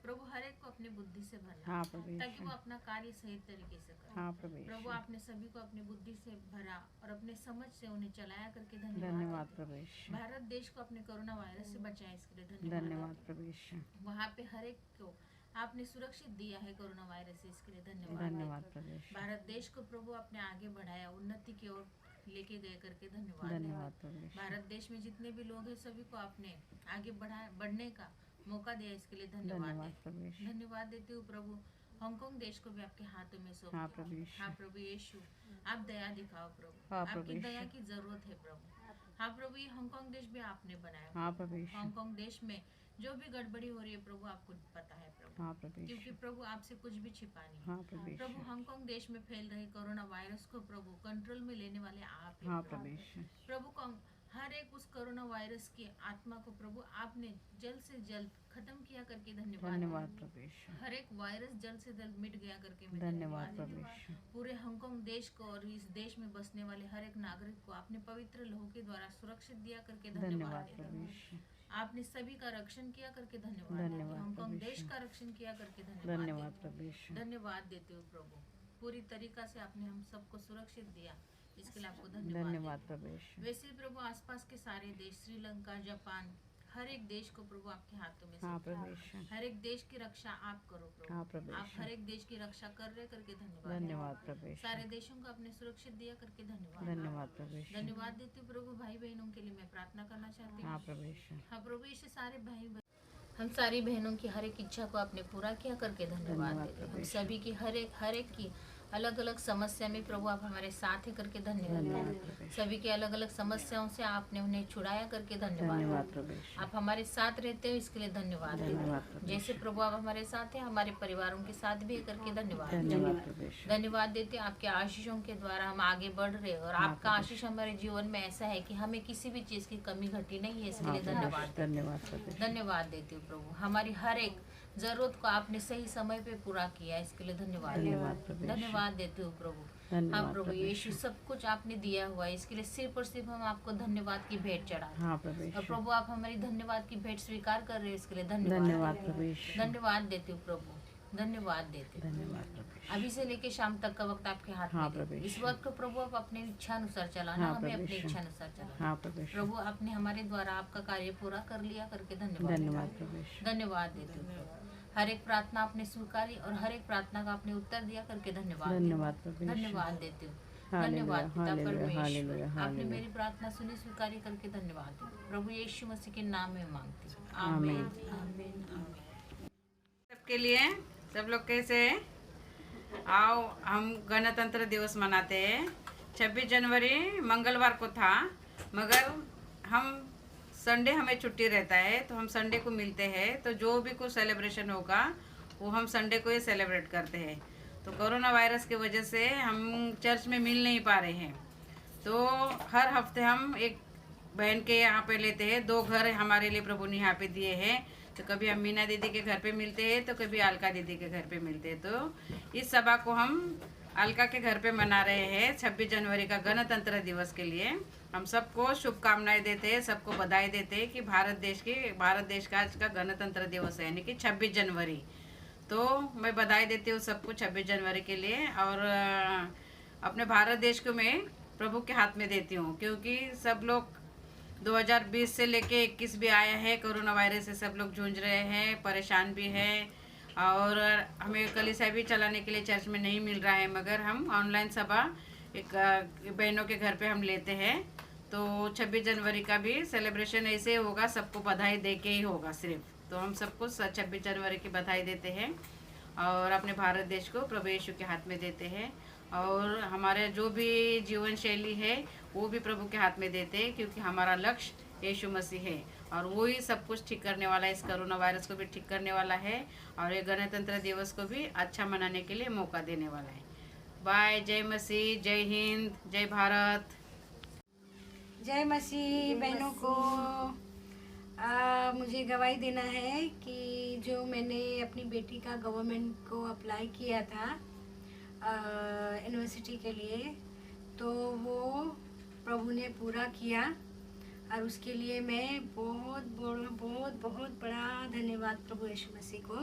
प्रभु। हर एक को अपनी बुद्धि से भरना ताकि वो अपना कार्य सही तरीके से करे प्रभु। आपने सभी को अपनी बुद्धि से भरा और अपने समझ से उन्हें चलाया करके धन्यवाद प्रभु। भारत देश को अपने कोरोना वायरस से बचाया, इसके लिए धन्यवाद प्रभु। वहाँ पे हर एक को आपने सुरक्षित दिया है कोरोना वायरस से, इसके लिए धन्यवाद प्रभु। भारत देश को प्रभु आपने आगे बढ़ाया, उन्नति की ओर लेके गए करके धन्यवाद प्रभु। भारत देश में जितने भी लोग हैं सभी को आपने आगे बढ़ने का मौका दिया, इसके लिए धन्यवाद देती हूँ प्रभु। हांगकांग देश को भी आपके हाथों में सौंपा। हाँ प्रभु यीशु, आप दया दिखाओ प्रभु, आपकी दया की जरूरत है प्रभु। हाँ प्रभु, ये हांगकांग देश भी आपने बनाया। हांगकांग देश में जो भी गड़बड़ी हो रही है प्रभु आपको पता है प्रभु, क्योंकि प्रभु आपसे कुछ भी छिपा नहीं। प्रभु हांगकांग देश में फैल रहे कोरोना वायरस को प्रभु कंट्रोल में लेने वाले आप हैं प्रभु। हर एक उस कोरोना वायरस की आत्मा को प्रभु आपने जल्द से जल्द खत्म किया करके धन्यवाद प्रभु। हर एक वायरस जल्द से जल्द मिट गया करके धन्यवाद प्रभु। पूरे हांगकांग देश को और इस देश में बसने वाले हर एक नागरिक को आपने पवित्र लहू के द्वारा सुरक्षित दिया करके धन्यवाद प्रभु। आपने सभी का रक्षण किया करके धन्यवाद। हांगकांग देश का रक्षण किया करके धन्यवाद प्रभु। धन्यवाद देते हो प्रभु, पूरी तरीका से आपने हम सबको सुरक्षित दिया, इसके लिए आपको धन्यवाद प्रभु। वैसे प्रभु आसपास के सारे देश, श्रीलंका, जापान, हर एक देश को प्रभु आपके हाथों में सौंपा। हर एक देश की रक्षा आप करो प्रभु। आप हर एक देश की रक्षा कर रहे करके धन्यवाद प्रभु। सारे देशों को आपने सुरक्षित दिया करके धन्यवाद प्रभु। धन्यवाद देती हूँ प्रभु। भाई बहनों के लिए मैं प्रार्थना करना चाहती हूँ। हाँ प्रभु, इससे सारे भाई हम सारी बहनों की हर एक इच्छा को आपने पूरा किया करके धन्यवाद देते हैं। हम सभी की हर एक की अलग अलग समस्या में प्रभु आप हमारे साथ ही करके धन्यवाद। सभी के अलग अलग समस्याओं से आपने उन्हें छुड़ाया करके धन्यवाद। आप हमारे साथ रहते हो, इसके लिए धन्यवाद। जैसे प्रभु आप हमारे साथ हैं, हमारे परिवारों के साथ भी करके धन्यवाद देते। आपके आशीषों के द्वारा हम आगे बढ़ रहे और आपका आशीष हमारे जीवन में ऐसा है कि हमें किसी भी चीज की कमी घटी नहीं है, इसके लिए धन्यवाद देती हूँ प्रभु। हमारी हर एक जरूरत को आपने सही समय पे पूरा किया, इसके लिए धन्यवाद देते हो प्रभु। हाँ प्रभु यीशु, सब कुछ आपने दिया हुआ है, इसके लिए सिर्फ और सिर्फ हम आपको धन्यवाद की भेंट चढ़ाते हैं। और प्रभु आप हमारी धन्यवाद की भेंट स्वीकार कर रहे हो, इसके लिए धन्यवाद देते हो प्रभु। धन्यवाद देते। अभी से लेके शाम तक का वक्त आपके हाथ में। इस वक्त को प्रभु आप अपने इच्छा अनुसार चलाना, हमें अपनी इच्छा अनुसार चलाना। प्रभु आपने हमारे द्वारा आपका कार्य पूरा कर लिया करके धन्यवाद देते हो। हर एक प्रार्थना आपने स्वीकारी और हर एक प्रार्थना का आपने उत्तर दिया करके धन्यवाद देते हो। धन्यवाद पिता परमेश्वर, आपने मेरी प्रार्थना सुनी स्वीकारी करके धन्यवाद देते। प्रभु यीशु मसीह के नाम में मांगती हूँ, आमीन आमीन आमीन। सबके लिए सब लोग कैसे हैं? आओ हम गणतंत्र दिवस मनाते हैं। 26 जनवरी मंगलवार को था, मगर हम संडे हमें छुट्टी रहता है, तो हम संडे को मिलते हैं। तो जो भी कुछ सेलिब्रेशन होगा वो हम संडे को ही सेलिब्रेट करते हैं। तो कोरोना वायरस की वजह से हम चर्च में मिल नहीं पा रहे हैं, तो हर हफ्ते हम एक बहन के यहाँ पे लेते हैं। 2 घर हमारे लिए प्रभु ने यहाँ पे दिए हैं। तो कभी हम मीना दीदी के घर पे मिलते हैं, तो कभी अलका दीदी के घर पे मिलते हैं। तो इस सभा को हम अलका के घर पे मना रहे हैं 26 जनवरी का गणतंत्र दिवस के लिए। हम सबको शुभकामनाएं देते हैं, सबको बधाई देते हैं कि भारत देश का आज का गणतंत्र दिवस है, यानी कि 26 जनवरी। तो मैं बधाई देती हूँ सबको 26 जनवरी के लिए। और अपने भारत देश को मैं प्रभु के हाथ में देती हूँ, क्योंकि सब लोग 2020 से लेके 21 भी आया है, कोरोना वायरस से सब लोग जूझ रहे हैं, परेशान भी हैं। और हमें कलीसिया भी चलाने के लिए चर्च में नहीं मिल रहा है, मगर हम ऑनलाइन सभा एक बहनों के घर पे हम लेते हैं। तो 26 जनवरी का भी सेलिब्रेशन ऐसे होगा, सबको बधाई दे के ही होगा सिर्फ। तो हम सबको 26 जनवरी की बधाई देते हैं और अपने भारत देश को प्रभु यीशु के हाथ में देते हैं। और हमारे जो भी जीवन शैली है वो भी प्रभु के हाथ में देते हैं, क्योंकि हमारा लक्ष्य यीशु मसीह है और वो ही सब कुछ ठीक करने वाला है। इस कोरोना वायरस को भी ठीक करने वाला है और ये गणतंत्र दिवस को भी अच्छा मनाने के लिए मौका देने वाला है। बाय। जय मसीह, जय हिंद, जय भारत। जय मसीह। बहनों को मुझे गवाही देना है कि जो मैंने अपनी बेटी का गवर्नमेंट को अप्लाई किया था यूनिवर्सिटी के लिए, तो वो प्रभु ने पूरा किया और उसके लिए मैं बहुत बड़ा धन्यवाद प्रभु यीशु मसीह को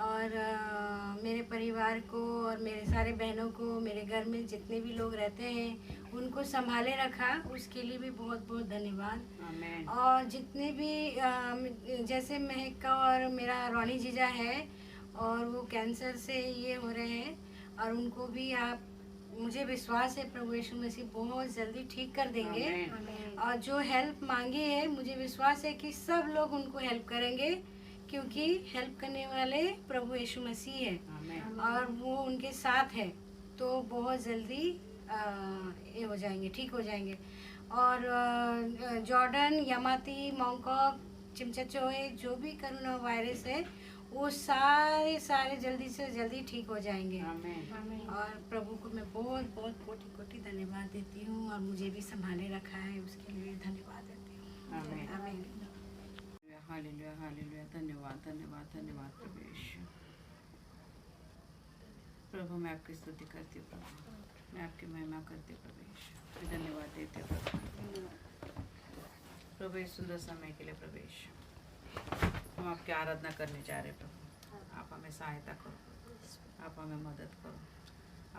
और मेरे परिवार को और मेरे सारे बहनों को, मेरे घर में जितने भी लोग रहते हैं उनको संभाले रखा, उसके लिए भी बहुत धन्यवाद। आमीन। और जितने भी जैसे महक का और मेरा रोनी जीजा है और वो कैंसर से ये हो रहे हैं, और उनको भी आप, मुझे विश्वास है प्रभु यीशु मसीह बहुत जल्दी ठीक कर देंगे। और जो हेल्प मांगी है मुझे विश्वास है कि सब लोग उनको हेल्प करेंगे, क्योंकि हेल्प करने वाले प्रभु यीशु मसीह है और वो उनके साथ है। तो बहुत जल्दी ये हो जाएंगे, ठीक हो जाएंगे। और जॉर्डन, यामाती, मोंगकॉक, चिमचचोए, जो भी कोरोना वायरस है वो सारे जल्दी से जल्दी ठीक हो जाएंगे। और प्रभु को मैं बहुत कोटि धन्यवाद देती हूँ और मुझे भी संभाले रखा है, उसके लिए धन्यवाद देती हूँ। आमीन। Hallelujah, hallelujah. धन्यवाद प्रभु यीशु। प्रभु मैं आपकी स्तुति करती हूँ, प्रभु मैं आपकी महिमा करती हूँ प्रभु यीशु। धन्यवाद देती हूँ प्रभु इस सुंदर समय के लिए प्रभु यीशु। हम आपकी आराधना करने जा रहे प्रभु। आप हमें सहायता करो, आप हमें मदद करो,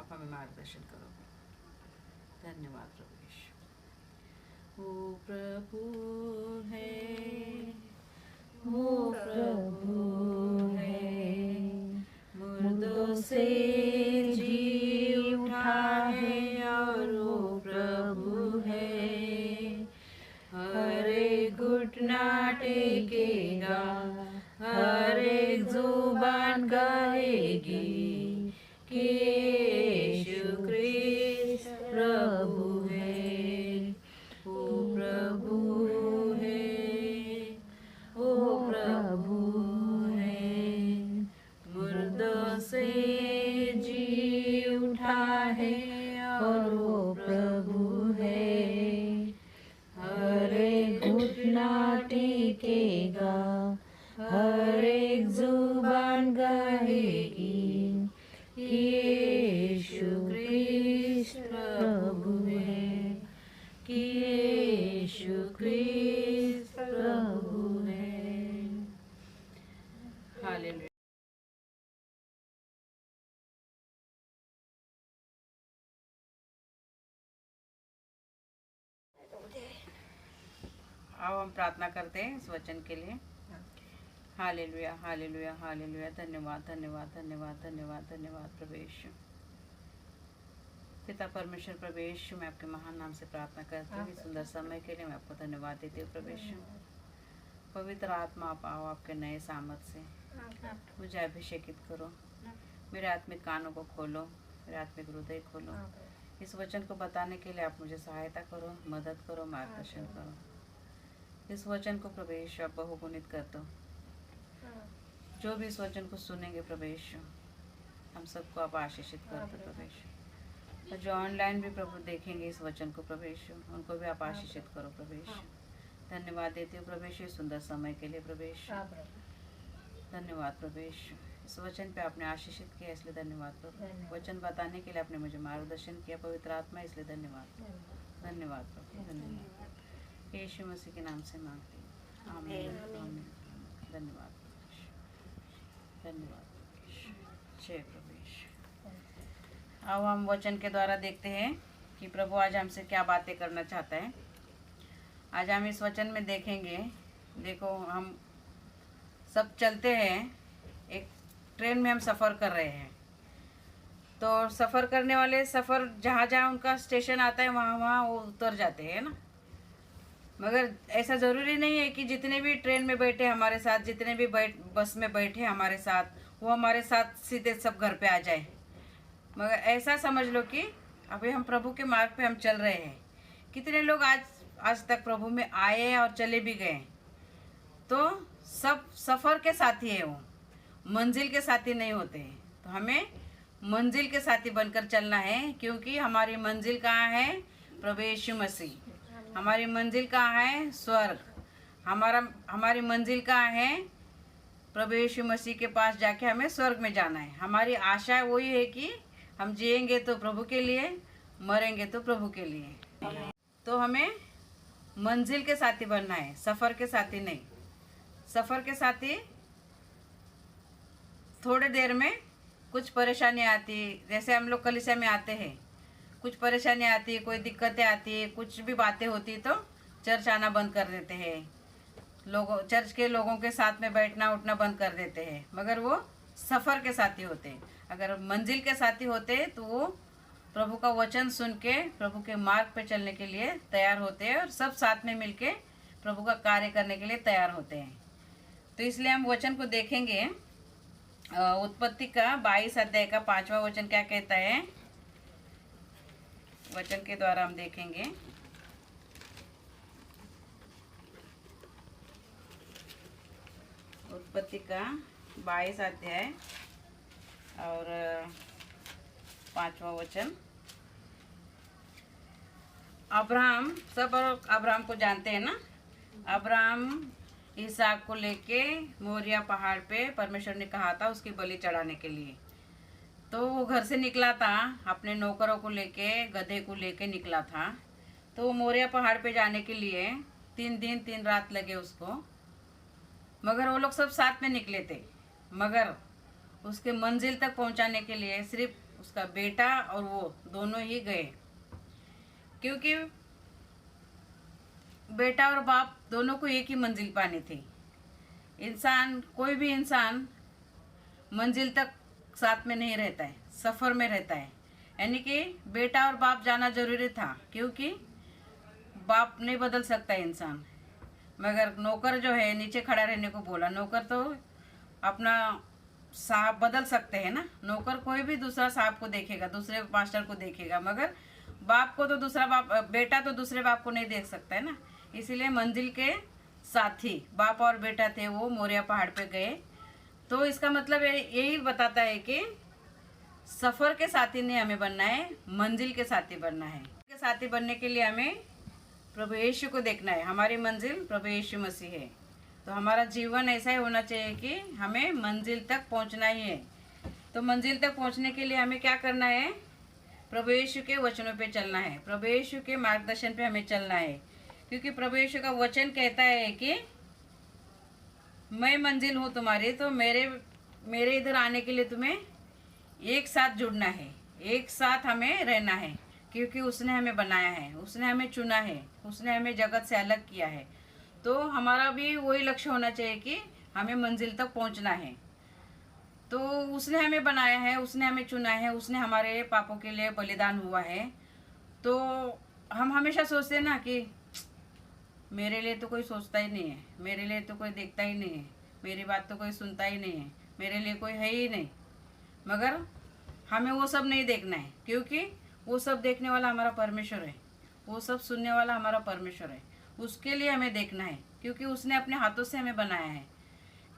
आप हमें मार्गदर्शन करो। धन्यवाद प्रभु यीशु। ओ प्रभु है, ओ प्रभु है, मुर्दों से जी उठा है और ओ प्रभु है, हर एक घुटना टेकेगा, हर एक जुबान कहेगी कि यीशु क्रिस्त प्रभु है। ओ प्रभु है, ओ प्रभु है, मुर्दों से जी उठा है और ओ प्रभु है, हर एक घुटना टेकेगा, हर एक जुबान कहेगी कि यीशु क्रिस्त प्रभु है, कि यीशु क्रिस्त प्रभु है। हालेलुया। अब हम प्रार्थना करते हैं इस वचन के लिए। Hallelujah, hallelujah, hallelujah. धन्यवाद प्रभु यीशु। पिता परमेश्वर प्रभु यीशु, मैं आपके महान नाम से प्रार्थना करती हूँ। इस सुंदर समय के लिए मैं आपको धन्यवाद देती हूँ प्रभु यीशु। पवित्र आत्मा आप आओ, आपके नए सामर्थ से मुझे अभिषेकित करो, मेरे आत्मिक कानों को खोलो, मेरे आत्मिक हृदय खोलो। इस वचन को बताने के लिए आप मुझे सहायता करो, मदद करो, मार्गदर्शन करो। इस वचन को प्रभु यीशु आप बहुगुणित कर दो। जो भी इस वचन को सुनेंगे प्रभु यीशु, हम सबको आप आशीषित कर दो प्रभु यीशु। और जो ऑनलाइन भी प्रभु देखेंगे इस वचन को प्रभु यीशु, उनको भी आप आशीषित करो प्रभु यीशु। धन्यवाद देती हूँ प्रभु यीशु सुंदर समय के लिए प्रभु यीशु। धन्यवाद प्रभु यीशु, इस वचन पे आपने आशीषित किया इसलिए धन्यवाद प्रभु। वचन बताने के लिए आपने मुझे मार्गदर्शन किया पवित्र आत्मा, इसलिए धन्यवाद। धन्यवाद प्रभु, धन्यवाद। यीशु मसीह के नाम से मांगती हूँ, आमीन आमीन। धन्यवाद प्रभु यीशु, धन्यवाद प्रभु यीशु। जय प्रभु यीशु। आओ हम वचन के द्वारा देखते हैं कि प्रभु आज हमसे क्या बातें करना चाहता है। आज हम इस वचन में देखेंगे, देखो हम सब चलते हैं, एक ट्रेन में हम सफ़र कर रहे हैं, तो सफ़र करने वाले सफ़र जहाँ जहाँ उनका स्टेशन आता है वहाँ वहाँ वो उतर जाते हैं ना। मगर ऐसा ज़रूरी नहीं है कि जितने भी ट्रेन में बैठे हमारे साथ, जितने भी बस में बैठे हमारे साथ, वो हमारे साथ सीधे सब घर पे आ जाए। मगर ऐसा समझ लो कि अभी हम प्रभु के मार्ग पे हम चल रहे हैं। कितने लोग आज तक प्रभु में आए और चले भी गए, तो सब सफ़र के साथी है, वो मंजिल के साथी नहीं होते हैं। तो हमें मंजिल के साथी बनकर चलना है, क्योंकि हमारी मंजिल कहाँ है? प्रभु यीशु मसीह। हमारी मंजिल कहाँ है? स्वर्ग। हमारी मंजिल कहाँ है? प्रभु यीशु मसीह के पास जाके हमें स्वर्ग में जाना है। हमारी आशा वही है कि हम जिएंगे तो प्रभु के लिए, मरेंगे तो प्रभु के लिए। तो हमें मंजिल के साथी बनना है, सफ़र के साथी नहीं। सफ़र के साथी थोड़े देर में कुछ परेशानी आती, जैसे हम लोग कलीसिया में आते हैं, कुछ परेशानी आती, कोई दिक्कतें आती, कुछ भी बातें होती तो चर्च आना बंद कर देते हैं। चर्च के लोगों के साथ में बैठना उठना बंद कर देते हैं। मगर वो सफ़र के साथी होते हैं। अगर मंजिल के साथी होते तो वो प्रभु का वचन सुन के प्रभु के मार्ग पे चलने के लिए तैयार होते हैं और सब साथ में मिलके प्रभु का कार्य करने के लिए तैयार होते हैं। तो इसलिए हम वचन को देखेंगे। उत्पत्ति का 22 अध्याय का 5वां वचन क्या कहता है, वचन के द्वारा हम देखेंगे। उत्पत्ति का 22 अध्याय और 5वां वचन। अब्राहम, सब अब्राहम को जानते हैं ना। अब्राहम इसहाक को लेके मोरिया पहाड़ पे परमेश्वर ने कहा था उसकी बलि चढ़ाने के लिए। तो वो घर से निकला था, अपने नौकरों को लेके, गधे को लेके निकला था। तो वो मोरिया पहाड़ पे जाने के लिए 3 दिन 3 रात लगे उसको। मगर वो लोग सब साथ में निकले थे, मगर उसके मंजिल तक पहुंचाने के लिए सिर्फ उसका बेटा और वो दोनों ही गए, क्योंकि बेटा और बाप दोनों को एक ही मंजिल पानी थी। इंसान, कोई भी इंसान मंजिल तक साथ में नहीं रहता है, सफ़र में रहता है। यानी कि बेटा और बाप जाना जरूरी था, क्योंकि बाप नहीं बदल सकता इंसान। मगर नौकर जो है नीचे खड़ा रहने को बोला। नौकर तो अपना साहब बदल सकते हैं ना। नौकर कोई भी दूसरा साहब को देखेगा, दूसरे मास्टर को देखेगा, मगर बाप को तो दूसरा बाप, बेटा तो दूसरे बाप को नहीं देख सकता है ना। इसीलिए मंजिल के साथी बाप और बेटा थे, वो मोरिया पहाड़ पे गए। तो इसका मतलब यही बताता है कि सफ़र के साथी नहीं हमें बनना है, मंजिल के साथी बनना है। के साथी बनने के लिए हमें प्रभु यीशु को देखना है। हमारी मंजिल प्रभु यीशु मसीह है। तो हमारा जीवन ऐसा ही होना चाहिए कि हमें मंजिल तक पहुंचना ही है। तो मंजिल तक पहुंचने के लिए हमें क्या करना है? प्रभु यीशु के वचनों पे चलना है, प्रभु यीशु के मार्गदर्शन पे हमें चलना है। क्योंकि प्रभु यीशु का वचन कहता है कि मैं मंजिल हूँ तुम्हारी, तो मेरे इधर आने के लिए तुम्हें एक साथ जुड़ना है, एक साथ हमें रहना है। क्योंकि उसने हमें बनाया है, उसने हमें चुना है, उसने हमें जगत से अलग किया है। तो हमारा भी वही लक्ष्य होना चाहिए कि हमें मंजिल तक पहुंचना है। तो उसने हमें बनाया है, उसने हमें चुना है, उसने हमारे पापों के लिए बलिदान हुआ है। तो हम हमेशा सोचते हैं ना कि मेरे लिए तो कोई सोचता ही नहीं है, मेरे लिए तो कोई देखता ही नहीं है, मेरी बात तो कोई सुनता ही नहीं है, मेरे लिए कोई है ही नहीं। मगर हमें वो सब नहीं देखना है, क्योंकि वो सब देखने वाला हमारा परमेश्वर है, वो सब सुनने वाला हमारा परमेश्वर है। उसके लिए हमें देखना है क्योंकि उसने अपने हाथों से हमें बनाया है।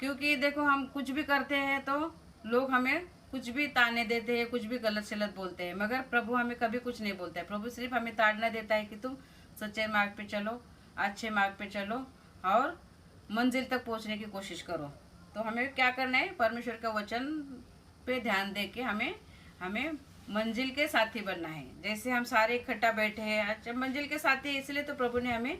क्योंकि देखो हम कुछ भी करते हैं तो लोग हमें कुछ भी ताने देते हैं, कुछ भी गलत सलत बोलते हैं, मगर प्रभु हमें कभी कुछ नहीं बोलता है। प्रभु सिर्फ हमें ताड़ना देता है कि तुम सच्चे मार्ग पे चलो, अच्छे मार्ग पे चलो और मंजिल तक पहुंचने की कोशिश करो। तो हमें क्या करना है, परमेश्वर का वचन पे ध्यान दे के हमें मंजिल के साथी बनना है। जैसे हम सारे इकट्ठा बैठे हैं, अच्छा मंजिल के साथी, इसलिए तो प्रभु ने हमें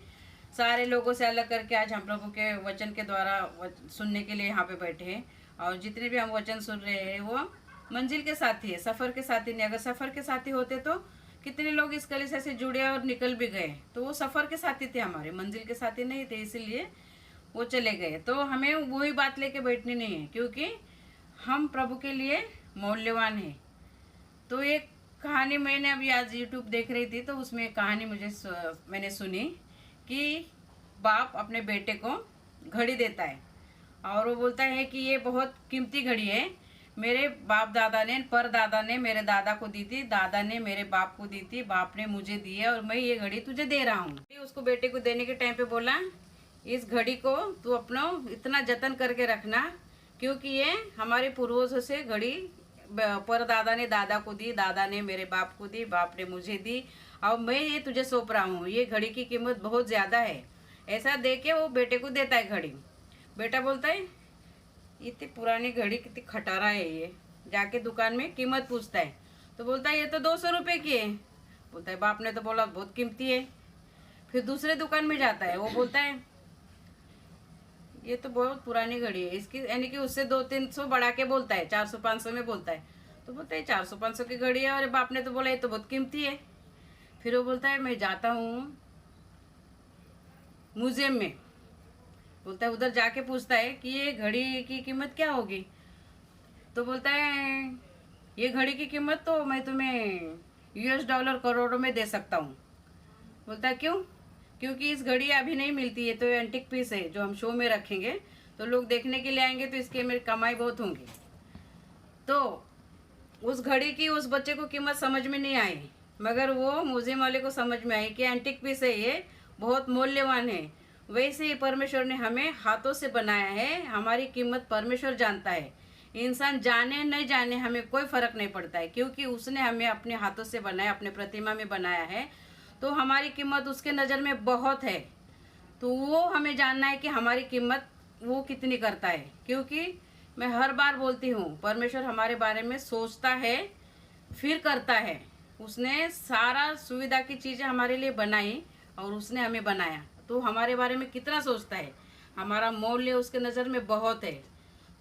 सारे लोगों से अलग करके आज हम प्रभु के वचन के द्वारा सुनने के लिए यहाँ पे बैठे हैं। और जितने भी हम वचन सुन रहे हैं वो मंजिल के साथी है, सफ़र के साथी नहीं। अगर सफ़र के साथी होते तो कितने लोग इस कलीसिया से जुड़े और निकल भी गए, तो वो सफ़र के साथी थे, हमारे मंजिल के साथी नहीं थे, इसीलिए वो चले गए। तो हमें वही बात लेके बैठनी नहीं है, क्योंकि हम प्रभु के लिए मौल्यवान हैं। तो एक कहानी मैंने अभी आज यूट्यूब देख रही थी, तो उसमें एक कहानी मैंने सुनी कि बाप अपने बेटे को घड़ी देता है और वो बोलता है कि ये बहुत कीमती घड़ी है, मेरे बाप दादा ने, परदादा ने मेरे दादा को दी थी, दादा ने मेरे बाप को दी थी, बाप ने मुझे दी है और मैं ये घड़ी तुझे दे रहा हूँ। उसको बेटे को देने के टाइम पे बोला, इस घड़ी को तू अपना इतना जतन करके रखना, क्योंकि ये हमारे पूर्वजों से घड़ी परदादा ने दादा को दी, दादा ने मेरे बाप को दी, बाप ने मुझे दी, और मैं ये तुझे सौंप रहा हूँ। ये घड़ी की कीमत बहुत ज़्यादा है। ऐसा दे के वो बेटे को देता है घड़ी। बेटा बोलता है इतनी पुरानी घड़ी कितनी खटारा है ये, जाके दुकान में कीमत पूछता है, तो बोलता है ये तो 200 रुपये की है। बोलता है बाप ने तो बोला बहुत कीमती है। फिर दूसरे दुकान में जाता है, वो बोलता है ये तो बहुत पुरानी घड़ी है, इसकी यानी कि उससे 200-300 बढ़ा के बोलता है, 400-500 में बोलता है। तो बोलता है 400-500 की घड़ी है और बाप ने तो बोला ये तो बहुत कीमती है। फिर वो बोलता है मैं जाता हूँ म्यूजियम में। बोलता है उधर जाके पूछता है कि ये घड़ी की कीमत क्या होगी। तो बोलता है ये घड़ी की कीमत तो मैं तुम्हें $US करोड़ों में दे सकता हूँ। बोलता है क्यों? क्योंकि इस घड़ी अभी नहीं मिलती है, तो ये एंटिक पीस है जो हम शो में रखेंगे, तो लोग देखने के लिए आएंगे, तो इसके मेरी कमाई बहुत होंगी। तो उस घड़ी की उस बच्चे को कीमत समझ में नहीं आई, मगर वो म्यूजियम वाले को समझ में आई कि एंटिक पीस है, ये बहुत मूल्यवान है। वैसे ही परमेश्वर ने हमें हाथों से बनाया है, हमारी कीमत परमेश्वर जानता है। इंसान जाने नहीं जाने हमें कोई फर्क नहीं पड़ता है, क्योंकि उसने हमें अपने हाथों से बनाया, अपने प्रतिमा में बनाया है, तो हमारी कीमत उसके नज़र में बहुत है। तो वो हमें जानना है कि हमारी कीमत वो कितनी करता है। क्योंकि मैं हर बार बोलती हूँ, परमेश्वर हमारे बारे में सोचता है फिर करता है। उसने सारा सुविधा की चीज़ें हमारे लिए बनाई और उसने हमें बनाया, तो हमारे बारे में कितना सोचता है, हमारा मूल्य उसके नज़र में बहुत है।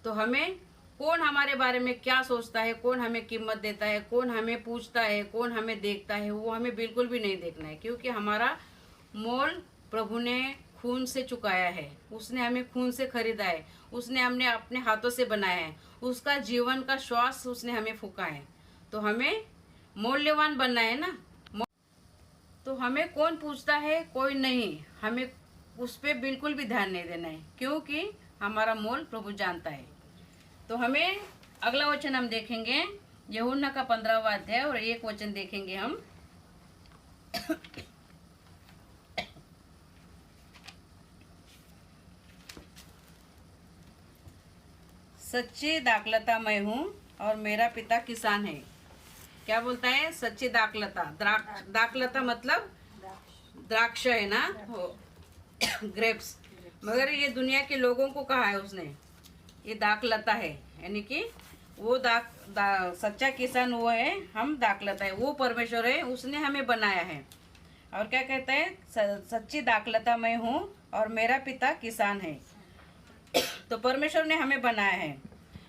तो हमें कौन हमारे बारे में क्या सोचता है, कौन हमें कीमत देता है, कौन हमें पूछता है, कौन हमें देखता है, वो हमें बिल्कुल भी नहीं देखना है। क्योंकि हमारा मोल प्रभु ने खून से चुकाया है, उसने हमें खून से खरीदा है, उसने हमने अपने हाथों से बनाया है, उसका जीवन का श्वास उसने हमें फूका है। तो हमें मूल्यवान बनना है ना। तो हमें कौन पूछता है, कोई नहीं, हमें उस पर बिल्कुल भी ध्यान नहीं देना है, क्योंकि हमारा मोल प्रभु जानता है। तो हमें अगला वचन हम देखेंगे यूहन्ना का 15वां अध्याय, और एक वचन देखेंगे हम सच्ची दाखलता मैं हूँ और मेरा पिता किसान है। क्या बोलता है? सच्ची दाखलता। दाखलता मतलब द्राक्ष है ना, ग्रेप्स। मगर ये दुनिया के लोगों को कहा है उसने, ये दाखलता है, यानी कि वो सच्चा किसान वो है, हम दाखलता है। वो परमेश्वर है, उसने हमें बनाया है। और क्या कहता है? सच्ची दाखलता मैं हूँ और मेरा पिता किसान है। तो परमेश्वर ने हमें बनाया है।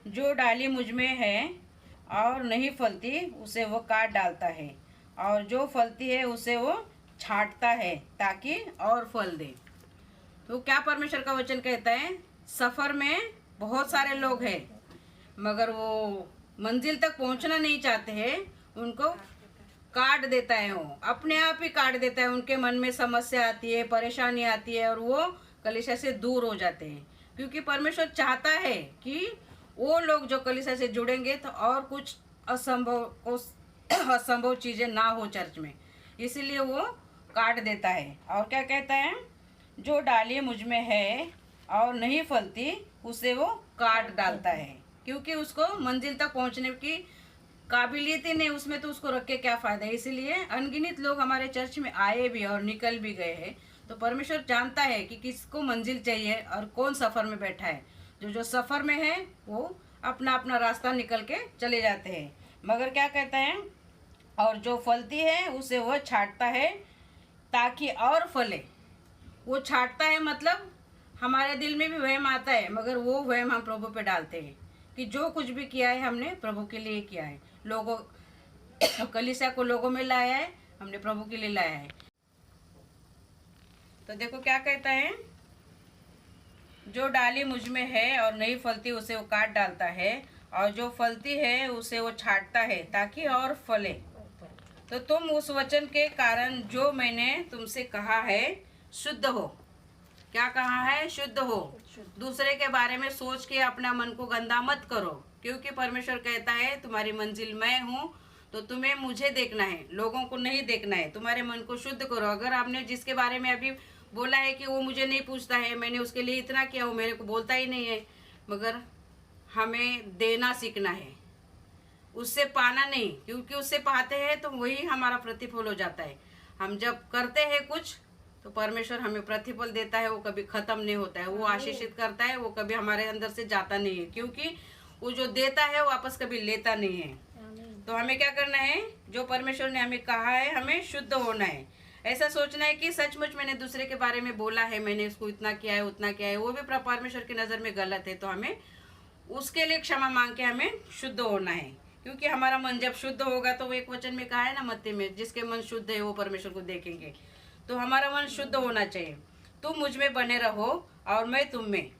जो डाली मुझ में है और नहीं फलती उसे वो काट डालता है, और जो फलती है उसे वो छांटता है ताकि और फल दे। तो क्या परमेश्वर का वचन कहता है? सफ़र में बहुत सारे लोग हैं, मगर वो मंजिल तक पहुंचना नहीं चाहते हैं, उनको काट देता है, वो अपने आप ही काट देता है। उनके मन में समस्या आती है, परेशानी आती है, और वो कलीसिया से दूर हो जाते हैं। क्योंकि परमेश्वर चाहता है कि वो लोग जो कलीसिया से जुड़ेंगे तो और कुछ असंभव चीज़ें ना हो चर्च में, इसीलिए वो काट देता है। और क्या कहता है? जो डाली मुझ में है और नहीं फलती उसे वो काट डालता है, क्योंकि उसको मंजिल तक पहुंचने की काबिलियत ही नहीं उसमें, तो उसको रख के क्या फायदा है। इसीलिए अनगिनत लोग हमारे चर्च में आए भी और निकल भी गए हैं। तो परमेश्वर जानता है कि किसको मंजिल चाहिए और कौन सफ़र में बैठा है। जो सफ़र में है वो अपना अपना रास्ता निकल के चले जाते हैं, मगर क्या कहता है, और जो फलती है उसे वह छांटता है ताकि और फले। वो छांटता है मतलब हमारे दिल में भी वहम आता है, मगर वो वहम हम प्रभु पे डालते हैं कि जो कुछ भी किया है हमने प्रभु के लिए किया है। लोगों कलीसिया को लोगों में लाया है, हमने प्रभु के लिए लाया है। तो देखो क्या कहता है, जो डाली मुझ में है और नहीं फलती उसे वो काट डालता है, और जो फलती है उसे वो छांटता है ताकि और फले। तो तुम उस वचन के कारण जो मैंने तुमसे कहा है शुद्ध हो। क्या कहा है? शुद्ध हो। दूसरे के बारे में सोच के अपना मन को गंदा मत करो, क्योंकि परमेश्वर कहता है तुम्हारी मंजिल मैं हूँ, तो तुम्हें मुझे देखना है, लोगों को नहीं देखना है। तुम्हारे मन को शुद्ध करो। अगर आपने जिसके बारे में अभी बोला है कि वो मुझे नहीं पूछता है, मैंने उसके लिए इतना किया, वो मेरे को बोलता ही नहीं है, मगर हमें देना सीखना है, उससे पाना नहीं, क्योंकि उससे पाते हैं तो वही हमारा प्रतिफल हो जाता है। हम जब करते हैं कुछ तो परमेश्वर हमें प्रतिफल देता है, वो कभी खत्म नहीं होता है, वो आशीषित करता है, वो कभी हमारे अंदर से जाता नहीं है, क्योंकि वो जो देता है वो वापस कभी लेता नहीं है। तो हमें क्या करना है, जो परमेश्वर ने हमें कहा है हमें शुद्ध होना है। ऐसा सोचना है कि सचमुच मैंने दूसरे के बारे में बोला है, मैंने उसको इतना किया है उतना किया है, वो भी परमेश्वर की नज़र में गलत है, तो हमें उसके लिए क्षमा मांग के हमें शुद्ध होना है। क्योंकि हमारा मन जब शुद्ध होगा, तो वो एक वचन में कहा है ना मत्ती में, जिसके मन शुद्ध है वो परमेश्वर को देखेंगे। तो हमारा मन शुद्ध होना चाहिए। तुम मुझ में बने रहो और मैं तुम में।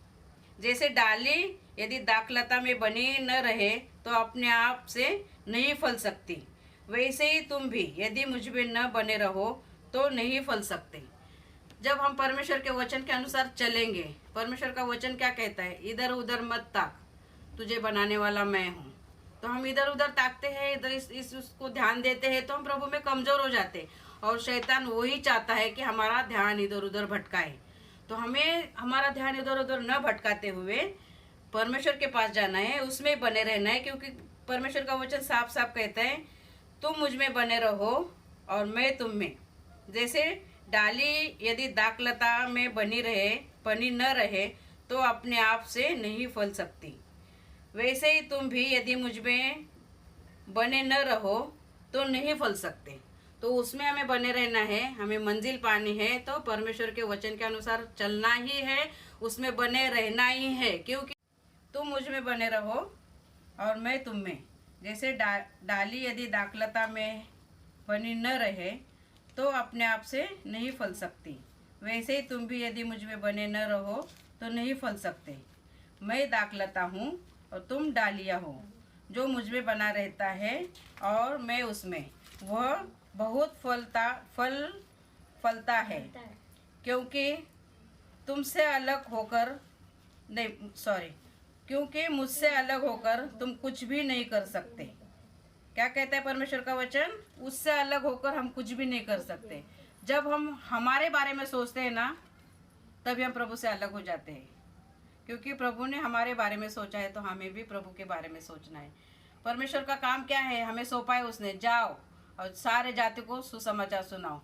जैसे डाली यदि दाखलता में बनी न रहे तो अपने आप से नहीं फल सकती, वैसे ही तुम भी यदि मुझ में न बने रहो तो नहीं फल सकते। जब हम परमेश्वर के वचन के अनुसार चलेंगे, परमेश्वर का वचन क्या कहता है, इधर उधर मत ताक, तुझे बनाने वाला मैं हूँ। तो हम इधर उधर ताकते हैं, इधर उसको ध्यान देते हैं, तो हम प्रभु में कमजोर हो जाते हैं, और शैतान वही चाहता है कि हमारा ध्यान इधर उधर भटकाए। तो हमें हमारा ध्यान इधर उधर न भटकाते हुए परमेश्वर के पास जाना है, उसमें बने रहना है, क्योंकि परमेश्वर का वचन साफ साफ कहता है, तुम मुझ में बने रहो और मैं तुम में। जैसे डाली यदि दाखलता में बनी न रहे तो अपने आप से नहीं फल सकती, वैसे ही तुम भी यदि मुझ में बने न रहो तो नहीं फल सकते। तो उसमें हमें बने रहना है, हमें मंजिल पानी है, तो परमेश्वर के वचन के अनुसार चलना ही है, उसमें बने रहना ही है। क्योंकि तुम मुझ में बने रहो और मैं तुम में। जैसे डाली यदि दाखलता में बनी न रहे तो अपने आप से नहीं फल सकती, वैसे ही तुम भी यदि मुझ में बने न रहो तो नहीं फल सकते। मैं दाखलता हूँ और तुम डालियाँ हो। जो मुझ में बना रहता है और मैं उसमें, वह बहुत फलता है, क्योंकि क्योंकि मुझसे अलग होकर तुम कुछ भी नहीं कर सकते। क्या कहता है परमेश्वर का वचन? उससे अलग होकर हम कुछ भी नहीं कर सकते। जब हम हमारे बारे में सोचते हैं ना, तभी हम प्रभु से अलग हो जाते हैं, क्योंकि प्रभु ने हमारे बारे में सोचा है, तो हमें भी प्रभु के बारे में सोचना है। परमेश्वर का काम क्या है? हमें सौंपा है उसने, जाओ और सारे जाति को सुसमाचार सुनाओ।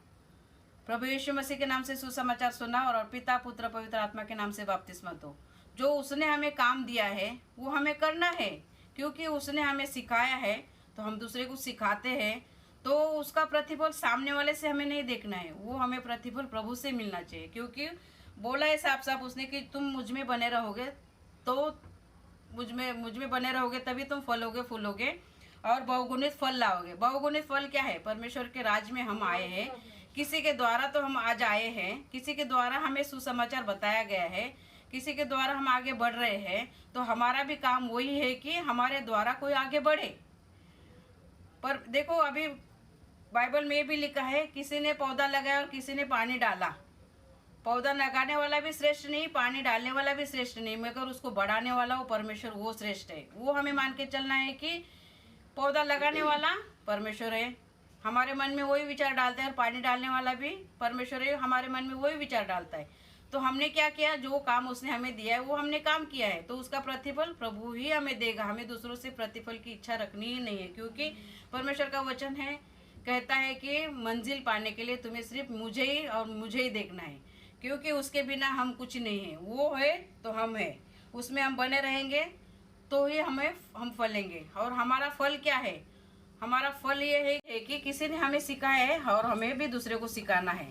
प्रभु यीशु मसीह के नाम से सुसमाचार सुनाओ और पिता पुत्र पवित्र आत्मा के नाम से बपतिस्मा दो। जो उसने हमें काम दिया है वो हमें करना है, क्योंकि उसने हमें सिखाया है, तो हम दूसरे को सिखाते हैं। तो उसका प्रतिफल सामने वाले से हमें नहीं देखना है, वो हमें प्रतिफल प्रभु से मिलना चाहिए। क्योंकि बोला है साफ साफ उसने कि तुम मुझ में बने रहोगे, तो मुझ में बने रहोगे तभी तुम फलोगे फूलोगे और बहुगुणित फल लाओगे। बहुगुणित फल क्या है? परमेश्वर के राज में हम आए हैं, किसी के द्वारा तो हम आज आए हैं, किसी के द्वारा हमें सुसमाचार बताया गया है, किसी के द्वारा हम आगे बढ़ रहे हैं। तो हमारा भी काम वही है कि हमारे द्वारा कोई आगे बढ़े। पर देखो अभी बाइबल में भी लिखा है, किसी ने पौधा लगाया और किसी ने पानी डाला। पौधा लगाने वाला भी श्रेष्ठ नहीं, पानी डालने वाला भी श्रेष्ठ नहीं, मगर उसको बढ़ाने वाला वो परमेश्वर, वो श्रेष्ठ है। वो हमें मान के चलना है कि पौधा लगाने वाला परमेश्वर है, हमारे मन में वही विचार डालता है, और पानी डालने वाला भी परमेश्वर है, हमारे मन में वही विचार डालता है। तो हमने क्या किया, जो काम उसने हमें दिया है वो हमने काम किया है, तो उसका प्रतिफल प्रभु ही हमें देगा। हमें दूसरों से प्रतिफल की इच्छा रखनी ही नहीं है, क्योंकि परमेश्वर का वचन है, कहता है कि मंजिल पाने के लिए तुम्हें सिर्फ मुझे ही और मुझे ही देखना है, क्योंकि उसके बिना हम कुछ नहीं है। वो है तो हम है, उसमें हम बने रहेंगे तो ही हम फलेंगे। और हमारा फल क्या है? हमारा फल ये है कि किसी ने हमें सिखाया है और हमें भी दूसरे को सिखाना है।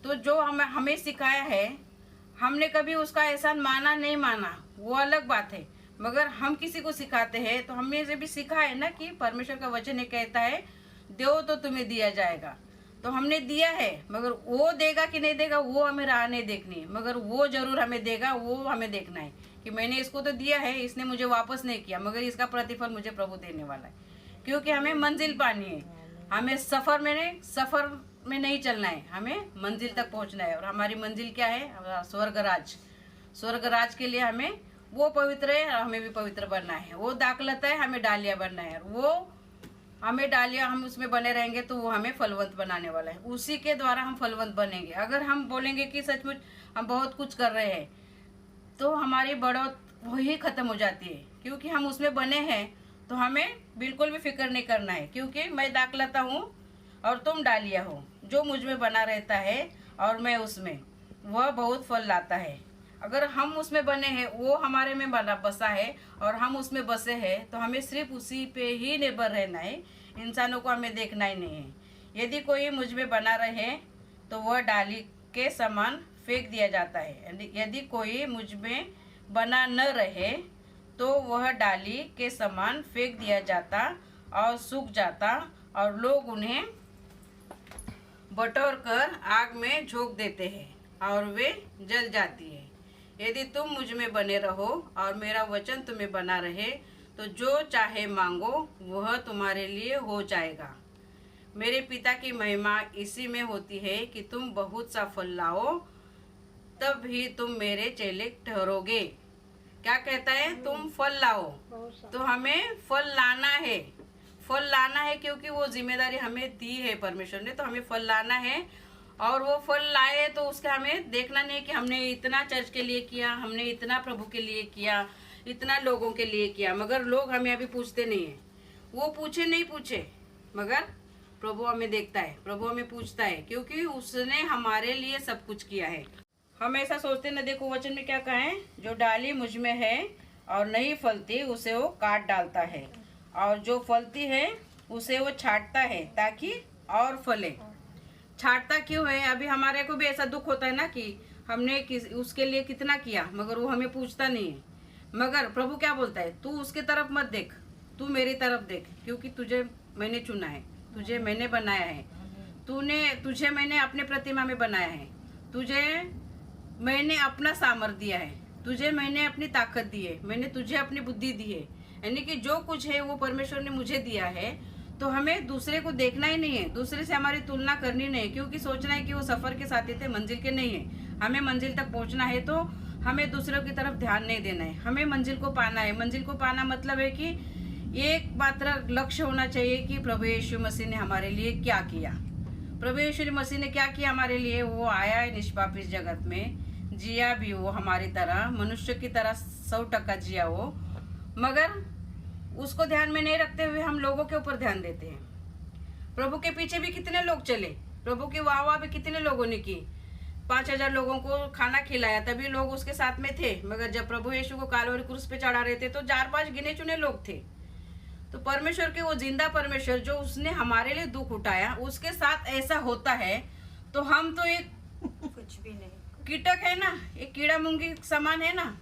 तो जो हमें सिखाया है, हमने कभी उसका एहसान माना नहीं माना, वो अलग बात है, मगर हम किसी को सिखाते हैं तो हमने से भी सीखा है ना कि परमेश्वर का वचन ये कहता है, दो तो तुम्हें दिया जाएगा। तो हमने दिया है, मगर वो देगा कि नहीं देगा वो हमें राह नहीं देखनी है, मगर वो जरूर हमें देगा। वो हमें देखना है कि मैंने इसको तो दिया है, इसने मुझे वापस नहीं किया, मगर इसका प्रतिफल मुझे प्रभु देने वाला है, क्योंकि हमें मंजिल पानी है। हमें सफर में नहीं चलना है, हमें मंजिल तक पहुंचना है। और हमारी मंजिल क्या है? स्वर्ग राज के लिए हमें वो पवित्र है, हमें भी पवित्र बनना है। वो दाखलता है, हमें डालिया बनना है। वो हमें डालिया, हम उसमें बने रहेंगे तो वो हमें फलवंत बनाने वाला है, उसी के द्वारा हम फलवंत बनेंगे। अगर हम बोलेंगे कि सचमुच हम बहुत कुछ कर रहे हैं, तो हमारी बढ़त वही खत्म हो जाती है, क्योंकि हम उसमें बने हैं। तो हमें बिल्कुल भी फिक्र नहीं करना है, क्योंकि मैं दाखलता हूँ और तुम डालिया हो। जो मुझ में बना रहता है और मैं उसमें, वह बहुत फल लाता है। अगर हम उसमें बने हैं, वो हमारे में बसा है और हम उसमें बसे हैं, तो हमें सिर्फ उसी पे ही निर्भर रहना है, इंसानों को हमें देखना ही नहीं है। यदि कोई मुझ में बना रहे तो वह डाली के समान फेंक दिया जाता है, यदि कोई मुझ में बना न रहे तो वह डाली के समान फेंक दिया जाता और सूख जाता, और लोग उन्हें बटोर कर आग में झोंक देते हैं और वे जल जाती है। यदि तुम मुझ में बने रहो और मेरा वचन तुम्हें बना रहे, तो जो चाहे मांगो वह तुम्हारे लिए हो जाएगा। मेरे पिता की महिमा इसी में होती है कि तुम बहुत सा फल लाओ, तब ही तुम मेरे चेले ठहरोगे। क्या कहता है? तुम फल लाओ। तो हमें फल लाना है, फल लाना है, क्योंकि वो जिम्मेदारी हमें दी है परमेश्वर ने। तो हमें फल लाना है, और वो फल लाए तो उसका हमें देखना नहीं कि हमने इतना चर्च के लिए किया, हमने इतना प्रभु के लिए किया, इतना लोगों के लिए किया, मगर लोग हमें अभी पूछते नहीं है। वो पूछे, मगर प्रभु हमें देखता है, प्रभु हमें पूछता है, क्योंकि उसने हमारे लिए सब कुछ किया है। हम ऐसा सोचते न, देखो वचन में क्या कहा है, जो डाली मुझ में है और नहीं फलती उसे वो काट डालता है, और जो फलती है उसे वो छांटता है ताकि और फले। छांटता क्यों है? अभी हमारे को भी ऐसा दुख होता है ना कि हमने उसके लिए कितना किया, मगर वो हमें पूछता नहीं है। मगर प्रभु क्या बोलता है? तू उसके तरफ मत देख, तू मेरी तरफ देख, क्योंकि तुझे मैंने चुना है, तुझे मैंने बनाया है, तुझे मैंने अपने प्रतिमा में बनाया है, तुझे मैंने अपना सामर्थ्य दिया है, तुझे मैंने अपनी ताकत दी है, मैंने तुझे अपनी बुद्धि दी है। यानी कि जो कुछ है वो परमेश्वर ने मुझे दिया है। तो हमें दूसरे को देखना ही नहीं है, दूसरे से हमारी तुलना करनी नहीं है, क्योंकि सोचना है कि वो सफर के साथी थे, मंजिल के नहीं है। हमें मंजिल तक पहुंचना है, तो हमें दूसरों की तरफ ध्यान नहीं देना है, हमें मंजिल को पाना है। मंजिल को पाना मतलब है कि एक मात्र लक्ष्य होना चाहिए कि प्रभु यीशु मसीह ने हमारे लिए क्या किया। प्रभु यीशु मसीह ने क्या किया हमारे लिए? वो आया है निष्पाप इस जगत में, जिया भी वो हमारी तरह, मनुष्य की तरह 100% जिया वो, मगर उसको ध्यान में नहीं रखते हुए हम लोगों के ऊपर ध्यान देते हैं। प्रभु के पीछे भी कितने लोग चले, प्रभु की वाह भी कितने लोगों ने की। 5000 लोगों को खाना खिलाया, तभी लोग उसके साथ में थे। मगर जब प्रभु यीशु को कालवरी क्रूस पे चढ़ा रहे थे तो 4-5 गिने चुने लोग थे। तो परमेश्वर के वो जिंदा परमेश्वर जो उसने हमारे लिए दुख उठाया, उसके साथ ऐसा होता है तो हम तो एक कुछ भी नहीं, कीटक है ना, एक कीड़ा मुंगी समान है ना।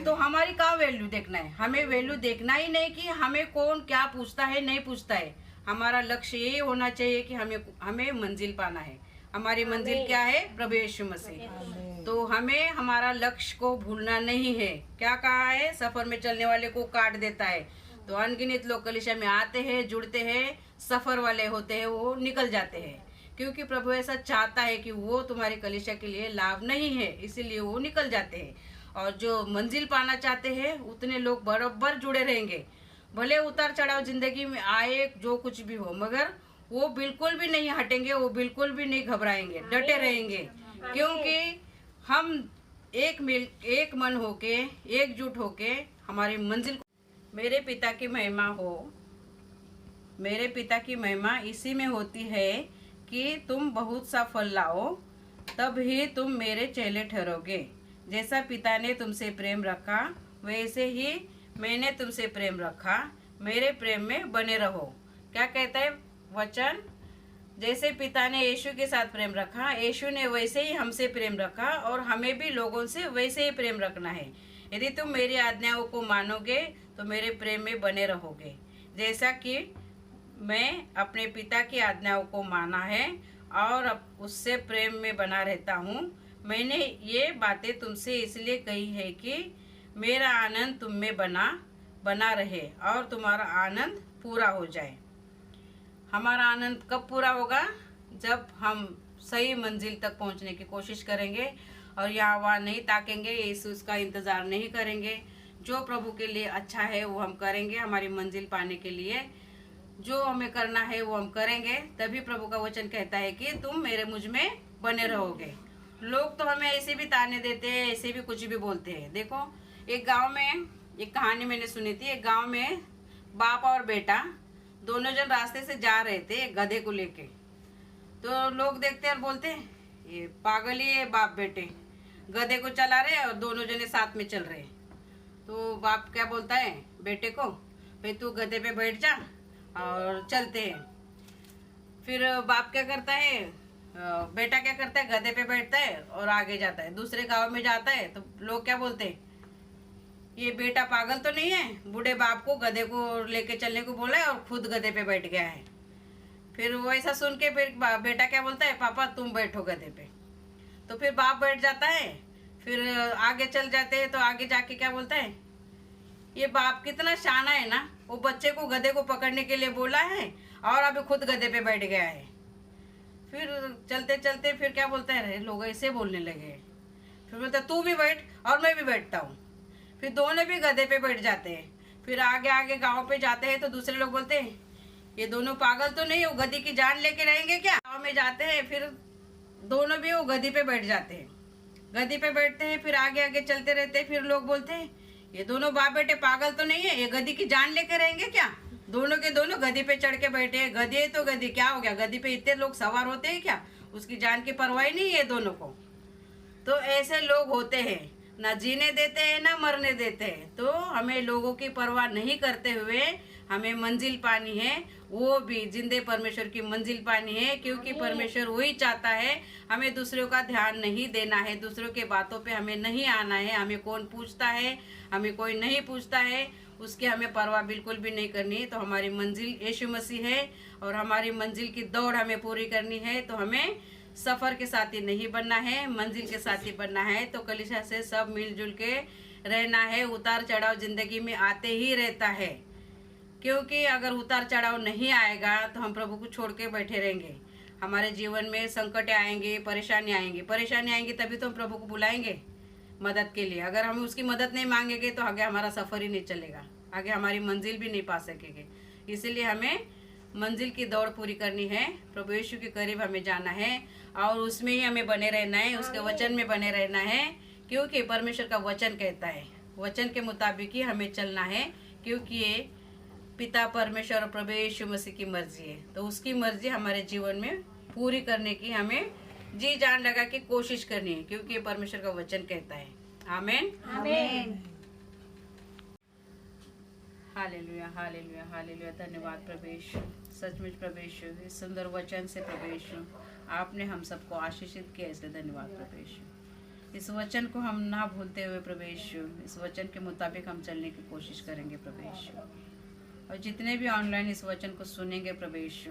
तो हमारी क्या वैल्यू देखना है? हमें वैल्यू देखना ही नहीं कि हमें कौन क्या पूछता है, नहीं पूछता है। हमारा लक्ष्य ये होना चाहिए कि हमें मंजिल पाना है। हमारी मंजिल क्या है? प्रभु यीशु मसीह। तो हमें हमारा लक्ष्य को भूलना नहीं है। क्या कहा है? सफर में चलने वाले को काट देता है। तो अनगिनत लोग कलीसिया में आते हैं, जुड़ते हैं, सफर वाले होते हैं, वो निकल जाते हैं, क्योंकि प्रभु ऐसा चाहता है कि वो तुम्हारे कलीसिया के लिए लाभ नहीं है, इसीलिए वो निकल जाते हैं। और जो मंजिल पाना चाहते हैं उतने लोग बराबर जुड़े रहेंगे, भले उतार चढ़ाव जिंदगी में आए, जो कुछ भी हो, मगर वो बिल्कुल भी नहीं हटेंगे, वो बिल्कुल भी नहीं घबराएंगे, डटे रहेंगे, क्योंकि हम एक मन होके एकजुट होके हमारी मंजिल को। मेरे पिता की महिमा हो। मेरे पिता की महिमा इसी में होती है कि तुम बहुत सा फल लाओ, तब ही तुम मेरे चेले ठहरोगे। जैसा पिता ने तुमसे प्रेम रखा वैसे ही मैंने तुमसे प्रेम रखा। मेरे प्रेम में बने रहो। क्या कहता है वचन? जैसे पिता ने यीशु के साथ प्रेम रखा, यीशु ने वैसे ही हमसे प्रेम रखा और हमें भी लोगों से वैसे ही प्रेम रखना है। यदि तुम मेरी आज्ञाओं को मानोगे तो मेरे प्रेम में बने रहोगे, जैसा कि मैं अपने पिता की आज्ञाओं को माना है और उससे प्रेम में बना रहता हूँ। मैंने ये बातें तुमसे इसलिए कही है कि मेरा आनंद तुम में बना रहे और तुम्हारा आनंद पूरा हो जाए। हमारा आनंद कब पूरा होगा? जब हम सही मंजिल तक पहुंचने की कोशिश करेंगे और यहाँ वहाँ नहीं ताकेंगे, यीशु का इंतज़ार नहीं करेंगे। जो प्रभु के लिए अच्छा है वो हम करेंगे। हमारी मंजिल पाने के लिए जो हमें करना है वो हम करेंगे। तभी प्रभु का वचन कहता है कि तुम मेरे मुझ में बने रहोगे। लोग तो हमें ऐसे भी ताने देते हैं, ऐसे भी कुछ भी बोलते हैं। देखो, एक गांव में एक कहानी मैंने सुनी थी। एक गांव में बाप और बेटा दोनों जन रास्ते से जा रहे थे गधे को लेके। तो लोग देखते और बोलते ये पागल ही है, बाप बेटे गधे को चला रहे और दोनों जने साथ में चल रहे। तो बाप क्या बोलता है बेटे को, भाई तू गधे पे बैठ जा और चलते हैं। फिर बाप क्या करता है, बेटा क्या करता है, गधे पे बैठता है और आगे जाता है। दूसरे गांव में जाता है तो लोग क्या बोलते हैं, ये बेटा पागल तो नहीं है, बूढ़े बाप को गधे को लेके चलने को बोला है और खुद गधे पे बैठ गया है। फिर वो ऐसा सुन के फिर बेटा क्या बोलता है, पापा तुम बैठो गधे पे। तो फिर बाप बैठ जाता है। फिर आगे चल जाते हैं तो आगे जाके क्या बोलता है, ये बाप कितना शाना है ना, वो बच्चे को गधे को पकड़ने के लिए बोला है और अभी खुद गधे पे बैठ गया है। फिर चलते चलते फिर क्या बोलता है, लोग ऐसे बोलने लगे। फिर बोलता है तू भी बैठ और मैं भी बैठता हूँ। फिर दोनों भी गधे पे बैठ जाते हैं। फिर आगे आगे गांव पे जाते हैं तो दूसरे लोग बोलते हैं ये दोनों पागल तो नहीं, वो गधी की जान लेके रहेंगे क्या। गाँव में जाते हैं फिर दोनों भी वो गधी पे बैठ जाते हैं। गधी पे बैठते हैं, फिर आगे आगे चलते रहते हैं। फिर लोग बोलते हैं ये दोनों बाप बेटे पागल तो नहीं है, ये गधी की जान लेके रहेंगे क्या। दोनों के दोनों गधी पे चढ़ के बैठे हैं। गधी है तो गधी, क्या हो गया, गधी पे इतने लोग सवार होते हैं क्या, उसकी जान की परवाह नहीं है दोनों को। तो ऐसे लोग होते हैं, ना जीने देते हैं ना मरने देते हैं। तो हमें लोगों की परवाह नहीं करते हुए हमें मंजिल पानी है, वो भी जिंदे परमेश्वर की मंजिल पानी है। क्योंकि परमेश्वर वही चाहता है, हमें दूसरों का ध्यान नहीं देना है, दूसरों के बातों पे हमें नहीं आना है। हमें कौन पूछता है, हमें कोई नहीं पूछता है, उसकी हमें परवाह बिल्कुल भी नहीं करनी है। तो हमारी मंजिल यीशु मसीह है और हमारी मंजिल की दौड़ हमें पूरी करनी है। तो हमें सफ़र के साथी नहीं बनना है, मंजिल के साथी बनना है। तो कलीसिया से सब मिलजुल के रहना है। उतार चढ़ाव जिंदगी में आते ही रहता है, क्योंकि अगर उतार चढ़ाव नहीं आएगा तो हम प्रभु को छोड़ के बैठे रहेंगे। हमारे जीवन में संकट आएंगे, परेशानी आएंगी तभी तो हम प्रभु को बुलाएंगे मदद के लिए। अगर हम उसकी मदद नहीं मांगेंगे तो आगे हमारा सफ़र ही नहीं चलेगा, आगे हमारी मंजिल भी नहीं पा सकेंगे। इसीलिए हमें मंजिल की दौड़ पूरी करनी है, प्रभु यीशु के करीब हमें जाना है और उसमें ही हमें बने रहना है, उसके वचन में बने रहना है। क्योंकि परमेश्वर का वचन कहता है, वचन के मुताबिक ही हमें चलना है। क्योंकि ये पिता परमेश्वर और प्रभु यीशु मसीह की मर्जी है। तो उसकी मर्जी हमारे जीवन में पूरी करने की हमें जी जान लगा के कोशिश करनी है, क्योंकि ये परमेश्वर का वचन कहता है। आमीन आमीन। Hallelujah hallelujah hallelujah. धन्यवाद प्रभु यीशु, सचमुच प्रभु यीशु, इस सुंदर वचन से प्रभु यीशु आपने हम सबको आशीषित किया, इसलिए धन्यवाद प्रभु यीशु। इस वचन को हम ना भूलते हुए प्रभु यीशु, इस वचन के मुताबिक हम चलने की कोशिश करेंगे प्रभु यीशु। और जितने भी ऑनलाइन इस वचन को सुनेंगे प्रभु यीशु,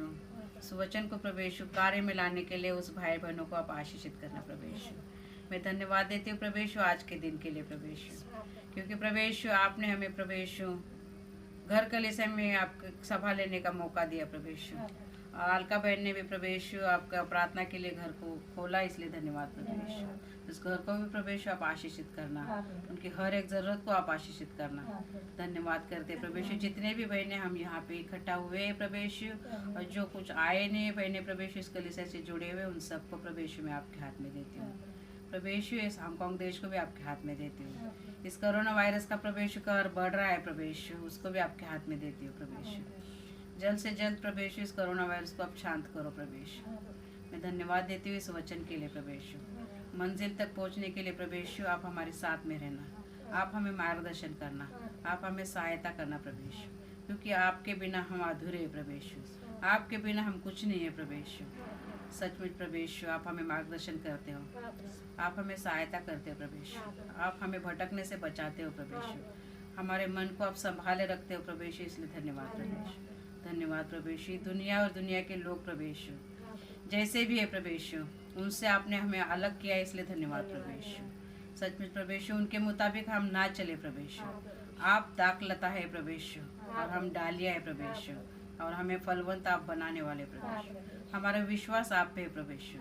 इस वचन को प्रभु यीशु कार्य में लाने के लिए उस भाई बहनों को आप आशीषित करना प्रभु यीशु। मैं धन्यवाद देती हूँ प्रभु यीशु आज के दिन के लिए प्रभु यीशु, क्योंकि प्रभु यीशु आपने हमें प्रभु यीशु घर कलीसिया में आपको सभा लेने का मौका दिया प्रभु यीशु। और अलका बहन ने भी प्रभु यीशु आपका प्रार्थना के लिए घर को खोला, इसलिए धन्यवाद प्रभु यीशु। उस घर को भी प्रभु यीशु आप आशीषित करना, उनकी हर एक जरूरत को आप आशीषित करना। धन्यवाद करते प्रभु यीशु। जितने भी बहने हम यहाँ पे इकट्ठा हुए हैं प्रभु यीशु, और जो कुछ आए नहीं बहने प्रभु यीशु इस कलीसिया से जुड़े हुए, उन सबको प्रभु यीशु मैं आपके हाथ में देती हूँ। प्रभु यीशु इस हांगकांग देश को भी आपके हाथ में देती हूँ। इस कोरोना वायरस का प्रभु यीशु कहर बढ़ रहा है प्रभु यीशु, उसको भी आपके हाथ में देती हूँ प्रभु यीशु। जल्द से जल्द प्रभु यीशु इस कोरोना वायरस को आप शांत करो प्रभु यीशु। मैं धन्यवाद देती हूँ इस वचन के लिए प्रभु यीशु। मंजिल तक पहुँचने के लिए प्रभु यीशु आप हमारे साथ में रहना, आप हमें मार्गदर्शन करना, आप हमें सहायता करना प्रभु यीशु, क्योंकि आपके बिना हम अधूरे हैं प्रभु यीशु, आपके बिना हम कुछ नहीं है प्रभु यीशु। सचमुच प्रभु यीशु आप हमें मार्गदर्शन करते हो, आप हमें सहायता करते हो प्रभु यीशु, आप हमें भटकने से बचाते हो प्रभु यीशु, हमारे मन को आप संभाले रखते हो प्रभु यीशु, इसलिए धन्यवाद प्रभु यीशु। धन्यवाद प्रभु यीशु। दुनिया और दुनिया के लोग प्रभु यीशु जैसे भी है प्रभु यीशु, उनसे आपने हमें अलग किया है, इसलिए धन्यवाद प्रभु यीशु। सचमुच प्रभु यीशु उनके मुताबिक हम ना चले प्रभु यीशु। आप दाखलता है प्रभु यीशु और हम डालिया है प्रभु यीशु, और हमें फलवंत आप बनाने वाले प्रभु यीशु। हमारा विश्वास आप पे है प्रभु यीशु,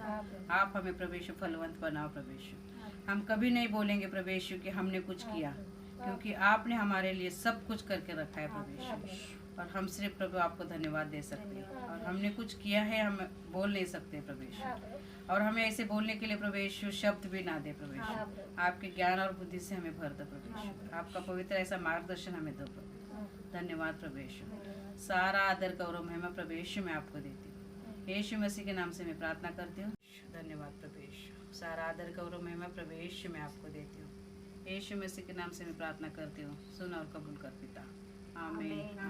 आप हमें प्रभु यीशु फलवंत बनाओ प्रभु यीशु। हम कभी नहीं बोलेंगे प्रभु यीशु कि हमने कुछ किया, क्योंकि आपने हमारे लिए सब कुछ करके रखा है प्रभु यीशु, और हम सिर्फ प्रभु आपको धन्यवाद दे सकते हैं। और हमने कुछ किया है हम बोल नहीं सकते प्रभु यीशु, और हमें ऐसे बोलने के लिए प्रभु यीशु शब्द भी ना दे प्रभु यीशु। आपके ज्ञान और बुद्धि से हमें भर दो प्रभु यीशु, आपका पवित्र ऐसा मार्गदर्शन हमें दो प्रभु। धन्यवाद प्रभु यीशु। सारा आदर गौरव महिमा प्रभु यीशु मैं आपको देती हूँ, यीशु मसीह के नाम से मैं प्रार्थना करती हूँ। धन्यवाद प्रभु यीशु। सारा आदर गौरव महिमा प्रभु यीशु मैं आपको देती हूँ, यीशु मसीह के नाम से मैं प्रार्थना करती हूँ। सुन और कबूल कर पिता। आमीन।